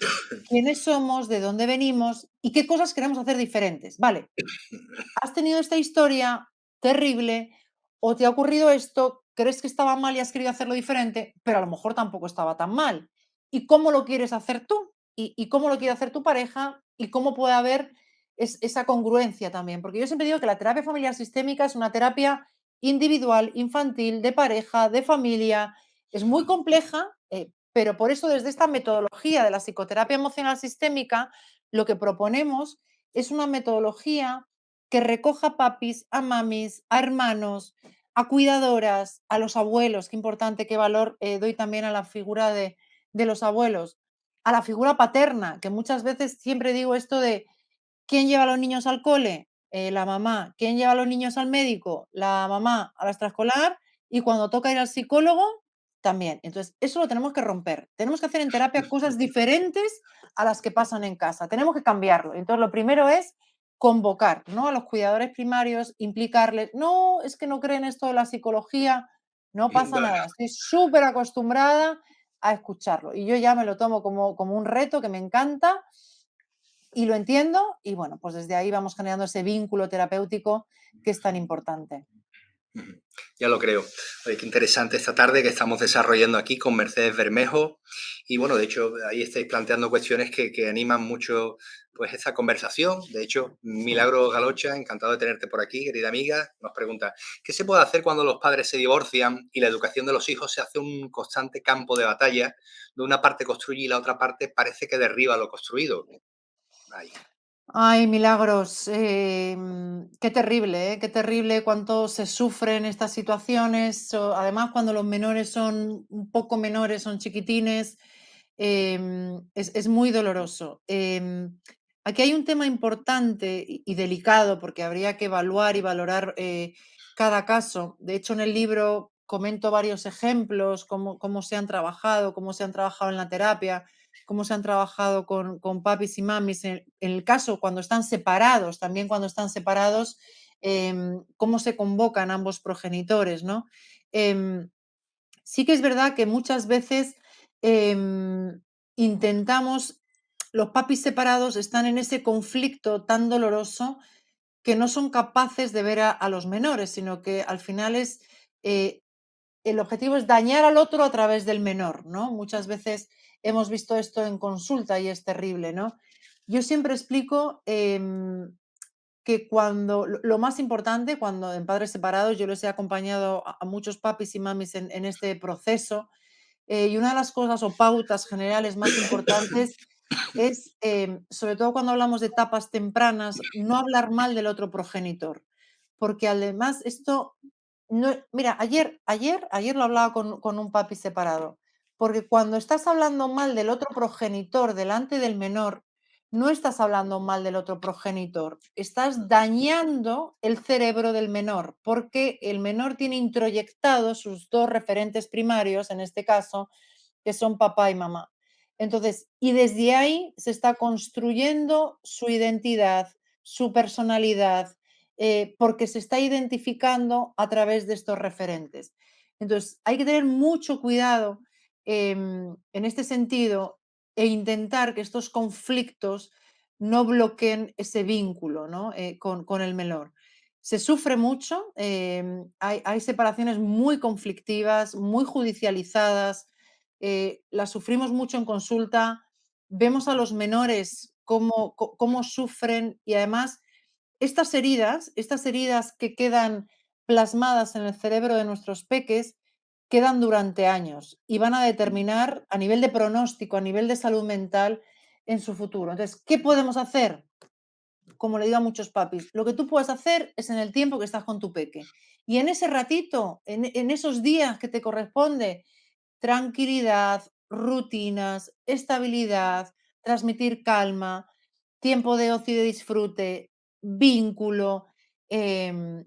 quiénes somos, de dónde venimos y qué cosas queremos hacer diferentes. Vale, has tenido esta historia terrible o te ha ocurrido esto, crees que estaba mal y has querido hacerlo diferente, pero a lo mejor tampoco estaba tan mal. ¿Y cómo lo quieres hacer tú? ¿Y cómo lo quiere hacer tu pareja? ¿Y cómo puede haber esa congruencia también? Porque yo siempre digo que la terapia familiar sistémica es una terapia individual, infantil, de pareja, de familia. Es muy compleja, pero por eso desde esta metodología de la psicoterapia emocional sistémica, lo que proponemos es una metodología que recoja papis, a mamis, a hermanos, a cuidadoras, a los abuelos, qué importante, qué valor doy también a la figura de los abuelos, a la figura paterna, que muchas veces siempre digo esto de ¿quién lleva a los niños al cole? La mamá. ¿Quién lleva a los niños al médico? La mamá. A la extraescolar y cuando toca ir al psicólogo, también. Entonces, eso lo tenemos que romper. Tenemos que hacer en terapia cosas diferentes a las que pasan en casa. Tenemos que cambiarlo. Entonces, lo primero es convocar, ¿no?, a los cuidadores primarios, implicarles. No, es que no creen esto de la psicología. No pasa Bueno, nada. Estoy súper acostumbrada a escucharlo. Y yo ya me lo tomo como un reto que me encanta y lo entiendo y bueno, pues desde ahí vamos generando ese vínculo terapéutico que es tan importante. ujú, ya lo creo. Oye, qué interesante esta tarde que estamos desarrollando aquí con Mercedes Bermejo. Y bueno, de hecho, ahí estáis planteando cuestiones que animan mucho pues esta conversación. De hecho, Milagro Galocha, encantado de tenerte por aquí, querida amiga, nos pregunta, ¿qué se puede hacer cuando los padres se divorcian y la educación de los hijos se hace un constante campo de batalla, de una parte construye y la otra parte parece que derriba lo construido? Ay, Ay, Milagros, qué terrible cuánto se sufre en estas situaciones, además cuando los menores son un poco menores, son chiquitines, es muy doloroso. Aquí hay un tema importante y delicado porque habría que evaluar y valorar cada caso. De hecho, en el libro comento varios ejemplos, cómo cómo se han trabajado en la terapia, cómo se han trabajado con papis y mamis, en el caso cuando están separados, también cuando están separados, cómo se convocan ambos progenitores, ¿no? Em, sí que es verdad que muchas veces intentamos, los papis separados están en ese conflicto tan doloroso que no son capaces de ver a los menores, sino que al final eh, el objetivo es dañar al otro a través del menor, ¿no? Muchas veces hemos visto esto en consulta y es terrible, ¿no? Yo siempre explico que cuando lo más importante, cuando en padres separados, yo les he acompañado a muchos papis y mamis en este proceso, y una de las cosas o pautas generales más importantes es, sobre todo cuando hablamos de etapas tempranas, no hablar mal del otro progenitor, porque además esto no, mira, ayer lo hablaba con un papi separado, porque cuando estás hablando mal del otro progenitor delante del menor, no estás hablando mal del otro progenitor, estás dañando el cerebro del menor, porque el menor tiene introyectados sus dos referentes primarios, en este caso, que son papá y mamá. Entonces, y desde ahí se está construyendo su identidad, su personalidad, porque se está identificando a través de estos referentes. Entonces, hay que tener mucho cuidado en este sentido e intentar que estos conflictos no bloqueen ese vínculo, ¿no? Con el menor. Se sufre mucho, hay separaciones muy conflictivas, muy judicializadas, las sufrimos mucho en consulta, vemos a los menores cómo sufren y además estas heridas que quedan plasmadas en el cerebro de nuestros peques, quedan durante años y van a determinar a nivel de pronóstico, a nivel de salud mental en su futuro. Entonces, ¿qué podemos hacer? Como le digo a muchos papis, lo que tú puedes hacer es en el tiempo que estás con tu peque. Y en ese ratito, en esos días que te corresponde, tranquilidad, rutinas, estabilidad, transmitir calma, tiempo de ocio y de disfrute, vínculo, em,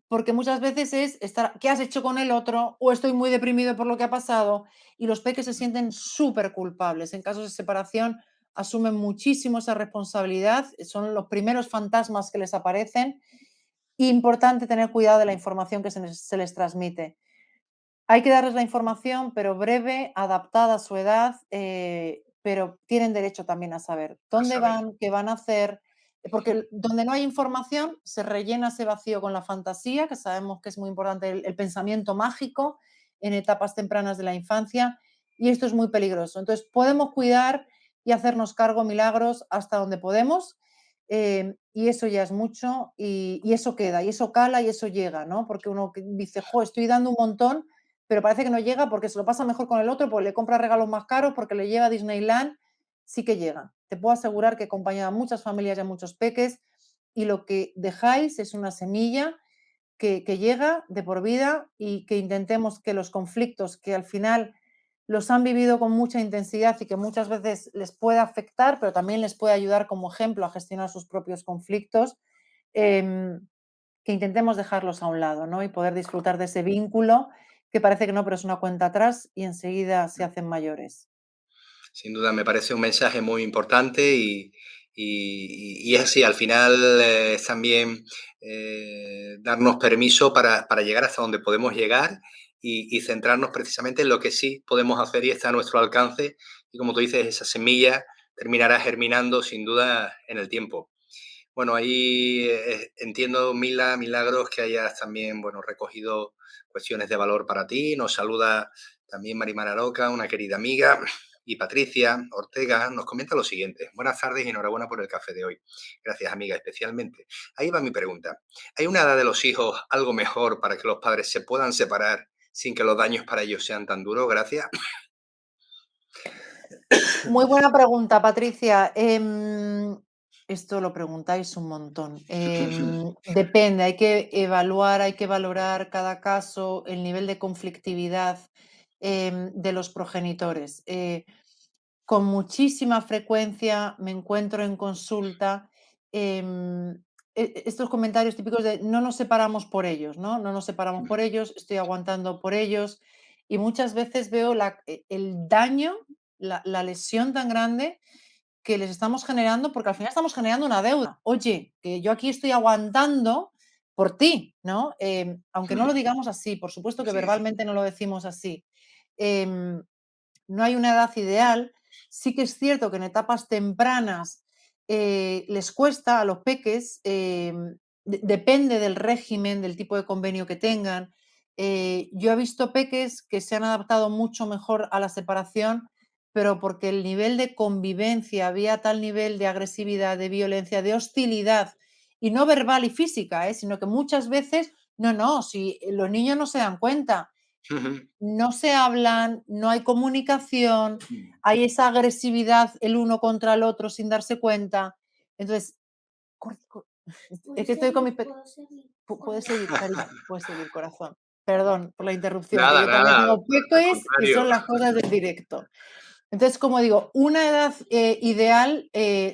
porque muchas veces es estar, ¿qué has hecho con el otro? O estoy muy deprimido por lo que ha pasado y los peques se sienten súper culpables. En casos de separación asumen muchísimo esa responsabilidad, son los primeros fantasmas que les aparecen. Importante tener cuidado de la información que se les transmite. Hay que darles la información, pero breve, adaptada a su edad, pero tienen derecho también a saber A dónde saber. van, qué van a hacer, porque donde no hay información se rellena ese vacío con la fantasía, que sabemos que es muy importante el pensamiento mágico en etapas tempranas de la infancia, y esto es muy peligroso. Entonces, podemos cuidar y hacernos cargo milagros hasta donde podemos, y eso ya es mucho, y eso queda, y eso cala, y eso llega, ¿no? Porque uno dice, jo, estoy dando un montón, pero parece que no llega porque se lo pasa mejor con el otro, porque le compra regalos más caros, porque le lleva a Disneyland, sí que llega. Te puedo asegurar que acompaña a muchas familias y a muchos peques y lo que dejáis es una semilla que llega de por vida y que intentemos que los conflictos que al final los han vivido con mucha intensidad y que muchas veces les puede afectar, pero también les puede ayudar como ejemplo a gestionar sus propios conflictos, em, que intentemos dejarlos a un lado, ¿no? Y poder disfrutar de ese vínculo que parece que no, pero es una cuenta atrás y enseguida se hacen mayores. Sin duda me parece un mensaje muy importante y es así, al final es también darnos permiso para llegar hasta donde podemos llegar y centrarnos precisamente en lo que sí podemos hacer y está a nuestro alcance. Y como tú dices, esa semilla terminará germinando sin duda en el tiempo. Bueno, ahí entiendo, Mila, milagros que hayas también, bueno, recogido cuestiones de valor para ti. Nos saluda también Marimar Aroca, una querida amiga, y Patricia Ortega nos comenta lo siguiente. Buenas tardes y enhorabuena por el café de hoy. Gracias, amiga, especialmente. Ahí va mi pregunta. ¿Hay una edad de los hijos algo mejor para que los padres se puedan separar sin que los daños para ellos sean tan duros? Gracias. Muy buena pregunta, Patricia. Esto lo preguntáis un montón. Depende, hay que evaluar, hay que valorar cada caso, el nivel de conflictividad de los progenitores. Con muchísima frecuencia me encuentro en consulta em, estos comentarios típicos de no nos separamos por ellos, ¿no? No nos separamos por ellos, estoy aguantando por ellos. Y muchas veces veo el daño, la lesión tan grande que les estamos generando, porque al final estamos generando una deuda. Oye, que yo aquí estoy aguantando por ti, ¿no? Aunque no lo digamos así, por supuesto que Sí, verbalmente no lo decimos así. Em, no hay una edad ideal. Sí que es cierto que en etapas tempranas les cuesta a los peques, depende del régimen, del tipo de convenio que tengan. Yo he visto peques que se han adaptado mucho mejor a la separación, pero porque el nivel de convivencia, había tal nivel de agresividad, de violencia, de hostilidad, y no verbal y física, sino que muchas veces, no, no, si los niños no se dan cuenta, no se hablan, no hay comunicación, hay esa agresividad el uno contra el otro sin darse cuenta. Entonces, cor co es que estoy con mis pe puedes seguir, cariño, puedes seguir, corazón. Perdón por la interrupción, que nada, yo también nada, tengo al peques y contrario. son las cosas del directo. Entonces, como digo, una edad ideal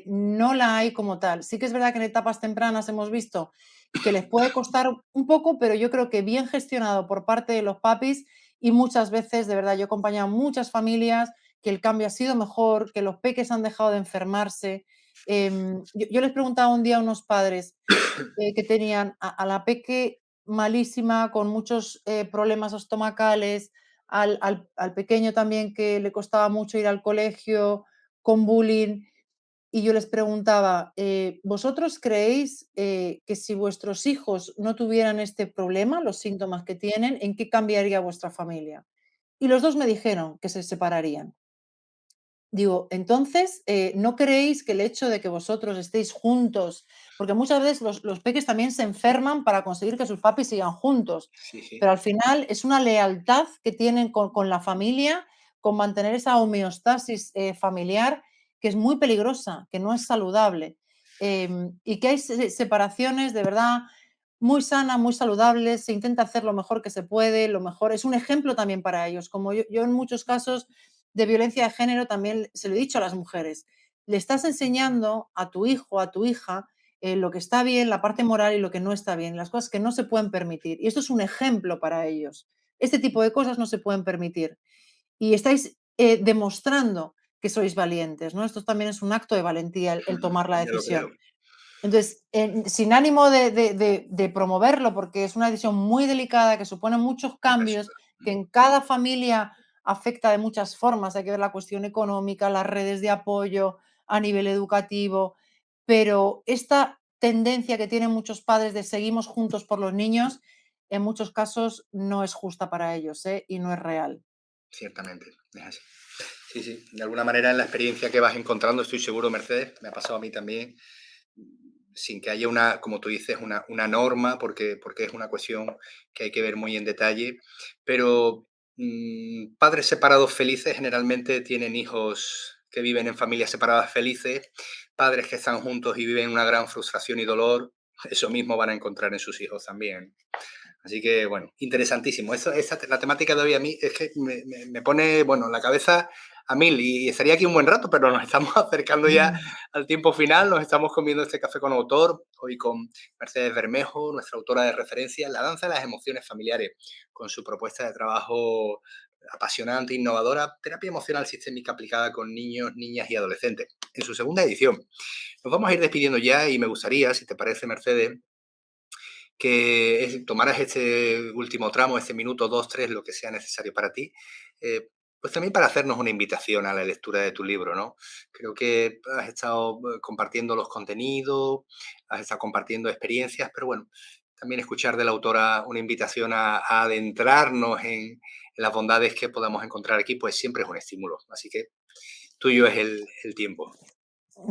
no la hay como tal. Sí que es verdad que en etapas tempranas hemos visto que les puede costar un poco, pero yo creo que bien gestionado por parte de los papis y muchas veces, de verdad, yo he acompañado a muchas familias que el cambio ha sido mejor, que los peques han dejado de enfermarse. Yo les preguntaba un día a unos padres que tenían a la peque malísima, con muchos problemas estomacales, al pequeño también que le costaba mucho ir al colegio, con bullying. Y yo les preguntaba, ¿vosotros creéis que si vuestros hijos no tuvieran este problema, los síntomas que tienen, en qué cambiaría vuestra familia? Y los dos me dijeron que se separarían. Digo, entonces, ¿no creéis que el hecho de que vosotros estéis juntos, porque muchas veces los peques también se enferman para conseguir que sus papis sigan juntos, Sí, sí, pero al final es una lealtad que tienen con la familia, con mantener esa homeostasis familiar, que es muy peligrosa, que no es saludable, y que hay separaciones de verdad muy sanas, muy saludables, se intenta hacer lo mejor que se puede, lo mejor, es un ejemplo también para ellos, como yo en muchos casos de violencia de género también se lo he dicho a las mujeres. Le estás enseñando a tu hijo, a tu hija, lo que está bien, la parte moral y lo que no está bien, las cosas que no se pueden permitir. Y esto es un ejemplo para ellos. Este tipo de cosas no se pueden permitir. Y estáis demostrando que sois valientes, ¿no? Esto también es un acto de valentía el tomar la ya lo creo. decisión. Entonces, sin ánimo de promoverlo, porque es una decisión muy delicada que supone muchos Muy cambios, personal. que en cada familia afecta de muchas formas. Hay que ver la cuestión económica, las redes de apoyo a nivel educativo, pero esta tendencia que tienen muchos padres de seguimos juntos por los niños, en muchos casos no es justa para ellos, ¿eh? Y no es real. Ciertamente, es así. Sí, sí. De alguna manera, en la experiencia que vas encontrando, estoy seguro, Mercedes, me ha pasado a mí también, sin que haya una, como tú dices, una norma, porque es una cuestión que hay que ver muy en detalle, pero padres separados felices generalmente tienen hijos que viven en familias separadas felices, padres que están juntos y viven una gran frustración y dolor, eso mismo van a encontrar en sus hijos también. Así que, bueno, interesantísimo. La temática de hoy a mí es que me pone, bueno, la cabeza a mil y estaría aquí un buen rato, pero nos estamos acercando ya Mm. al tiempo final. Nos estamos comiendo este café con autor, hoy con Mercedes Bermejo, nuestra autora de referencia, La danza de las emociones familiares, con su propuesta de trabajo apasionante, innovadora, terapia emocional sistémica aplicada con niños, niñas y adolescentes, en su segunda edición. Nos vamos a ir despidiendo ya y me gustaría, si te parece, Mercedes, que tomaras este último tramo, este minuto, dos, tres, lo que sea necesario para ti, pues también para hacernos una invitación a la lectura de tu libro, ¿no? Creo que has estado compartiendo los contenidos, has estado compartiendo experiencias, pero bueno, también escuchar de la autora una invitación a adentrarnos en las bondades que podamos encontrar aquí, pues siempre es un estímulo. Así que tuyo es el tiempo.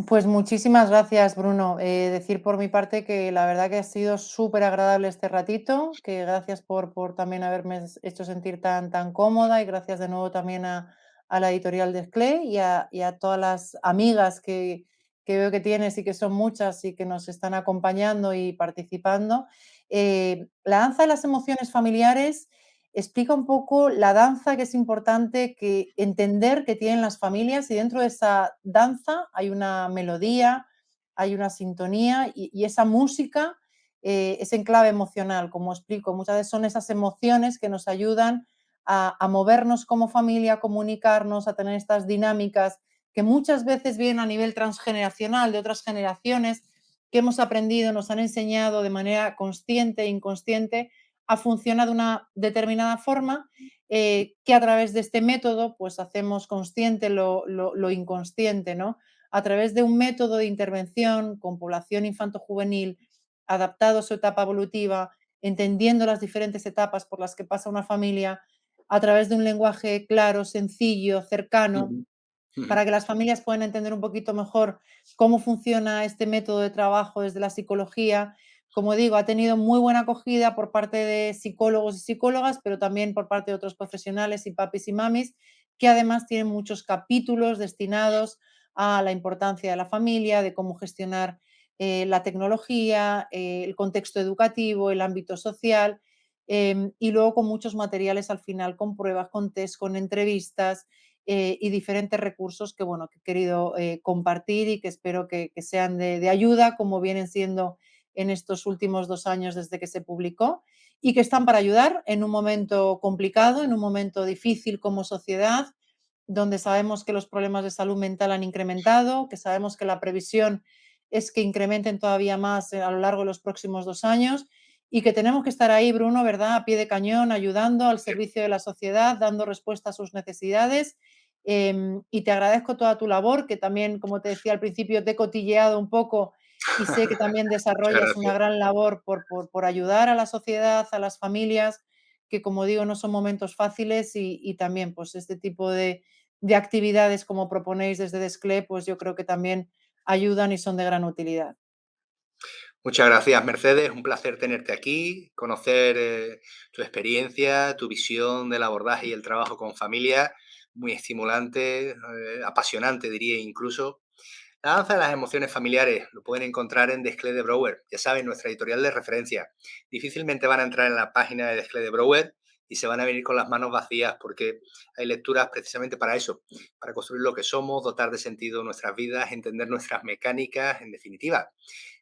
Pues muchísimas gracias, Bruno. Decir por mi parte que la verdad que ha sido súper agradable este ratito, que gracias por también haberme hecho sentir tan cómoda y gracias de nuevo también a la editorial de Sclé y a todas las amigas que veo que tienes y que son muchas y que nos están acompañando y participando. La danza de las emociones familiares explica un poco la danza que es importante que entender que tienen las familias y dentro de esa danza hay una melodía, hay una sintonía y esa música es en clave emocional, como explico. Muchas veces son esas emociones que nos ayudan a movernos como familia, a comunicarnos, a tener estas dinámicas que muchas veces vienen a nivel transgeneracional de otras generaciones que hemos aprendido, nos han enseñado de manera consciente e inconsciente a funcionar de una determinada forma, que a través de este método pues hacemos consciente lo inconsciente, ¿no? A través de un método de intervención con población infanto-juvenil adaptado a su etapa evolutiva, entendiendo las diferentes etapas por las que pasa una familia, a través de un lenguaje claro, sencillo, cercano, Ujú, ujú. para que las familias puedan entender un poquito mejor cómo funciona este método de trabajo desde la psicología. Como digo, ha tenido muy buena acogida por parte de psicólogos y psicólogas, pero también por parte de otros profesionales y papis y mamis, que además tienen muchos capítulos destinados a la importancia de la familia, de cómo gestionar la tecnología, el contexto educativo, el ámbito social, y luego con muchos materiales al final, con pruebas, con test, con entrevistas, y diferentes recursos que, bueno, que he querido compartir y que espero que sean de ayuda, como vienen siendo en estos últimos 2 años desde que se publicó, y que están para ayudar en un momento complicado, en un momento difícil como sociedad, donde sabemos que los problemas de salud mental han incrementado, que sabemos que la previsión es que incrementen todavía más a lo largo de los próximos 2 años y que tenemos que estar ahí, Bruno, ¿verdad? A pie de cañón, ayudando al servicio de la sociedad, dando respuesta a sus necesidades. Y te agradezco toda tu labor, que también, como te decía al principio, te he cotilleado un poco y sé que también Muchas desarrollas una gracias. gran labor por ayudar a la sociedad, a las familias, que como digo, no son momentos fáciles y también pues este tipo de actividades como proponéis desde Desclé, pues yo creo que también ayudan y son de gran utilidad. Muchas gracias, Mercedes. Un placer tenerte aquí, conocer tu experiencia, tu visión del abordaje y el trabajo con familia, muy estimulante, apasionante, diría incluso. La danza de las emociones familiares lo pueden encontrar en Desclé de Brouwer, ya saben, nuestra editorial de referencia. Difícilmente van a entrar en la página de Desclé de Brouwer y se van a venir con las manos vacías porque hay lecturas precisamente para eso, para construir lo que somos, dotar de sentido nuestras vidas, entender nuestras mecánicas, en definitiva,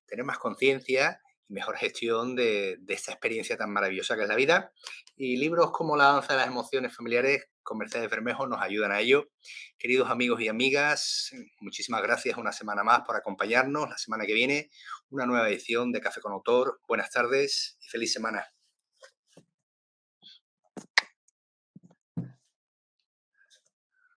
tener más conciencia y mejor gestión de esta experiencia tan maravillosa que es la vida. Y libros como La danza de las emociones familiares con Mercedes Bermejo nos ayudan a ello. Queridos amigos y amigas, muchísimas gracias una semana más por acompañarnos. La semana que viene, una nueva edición de Café con Autor. Buenas tardes y feliz semana.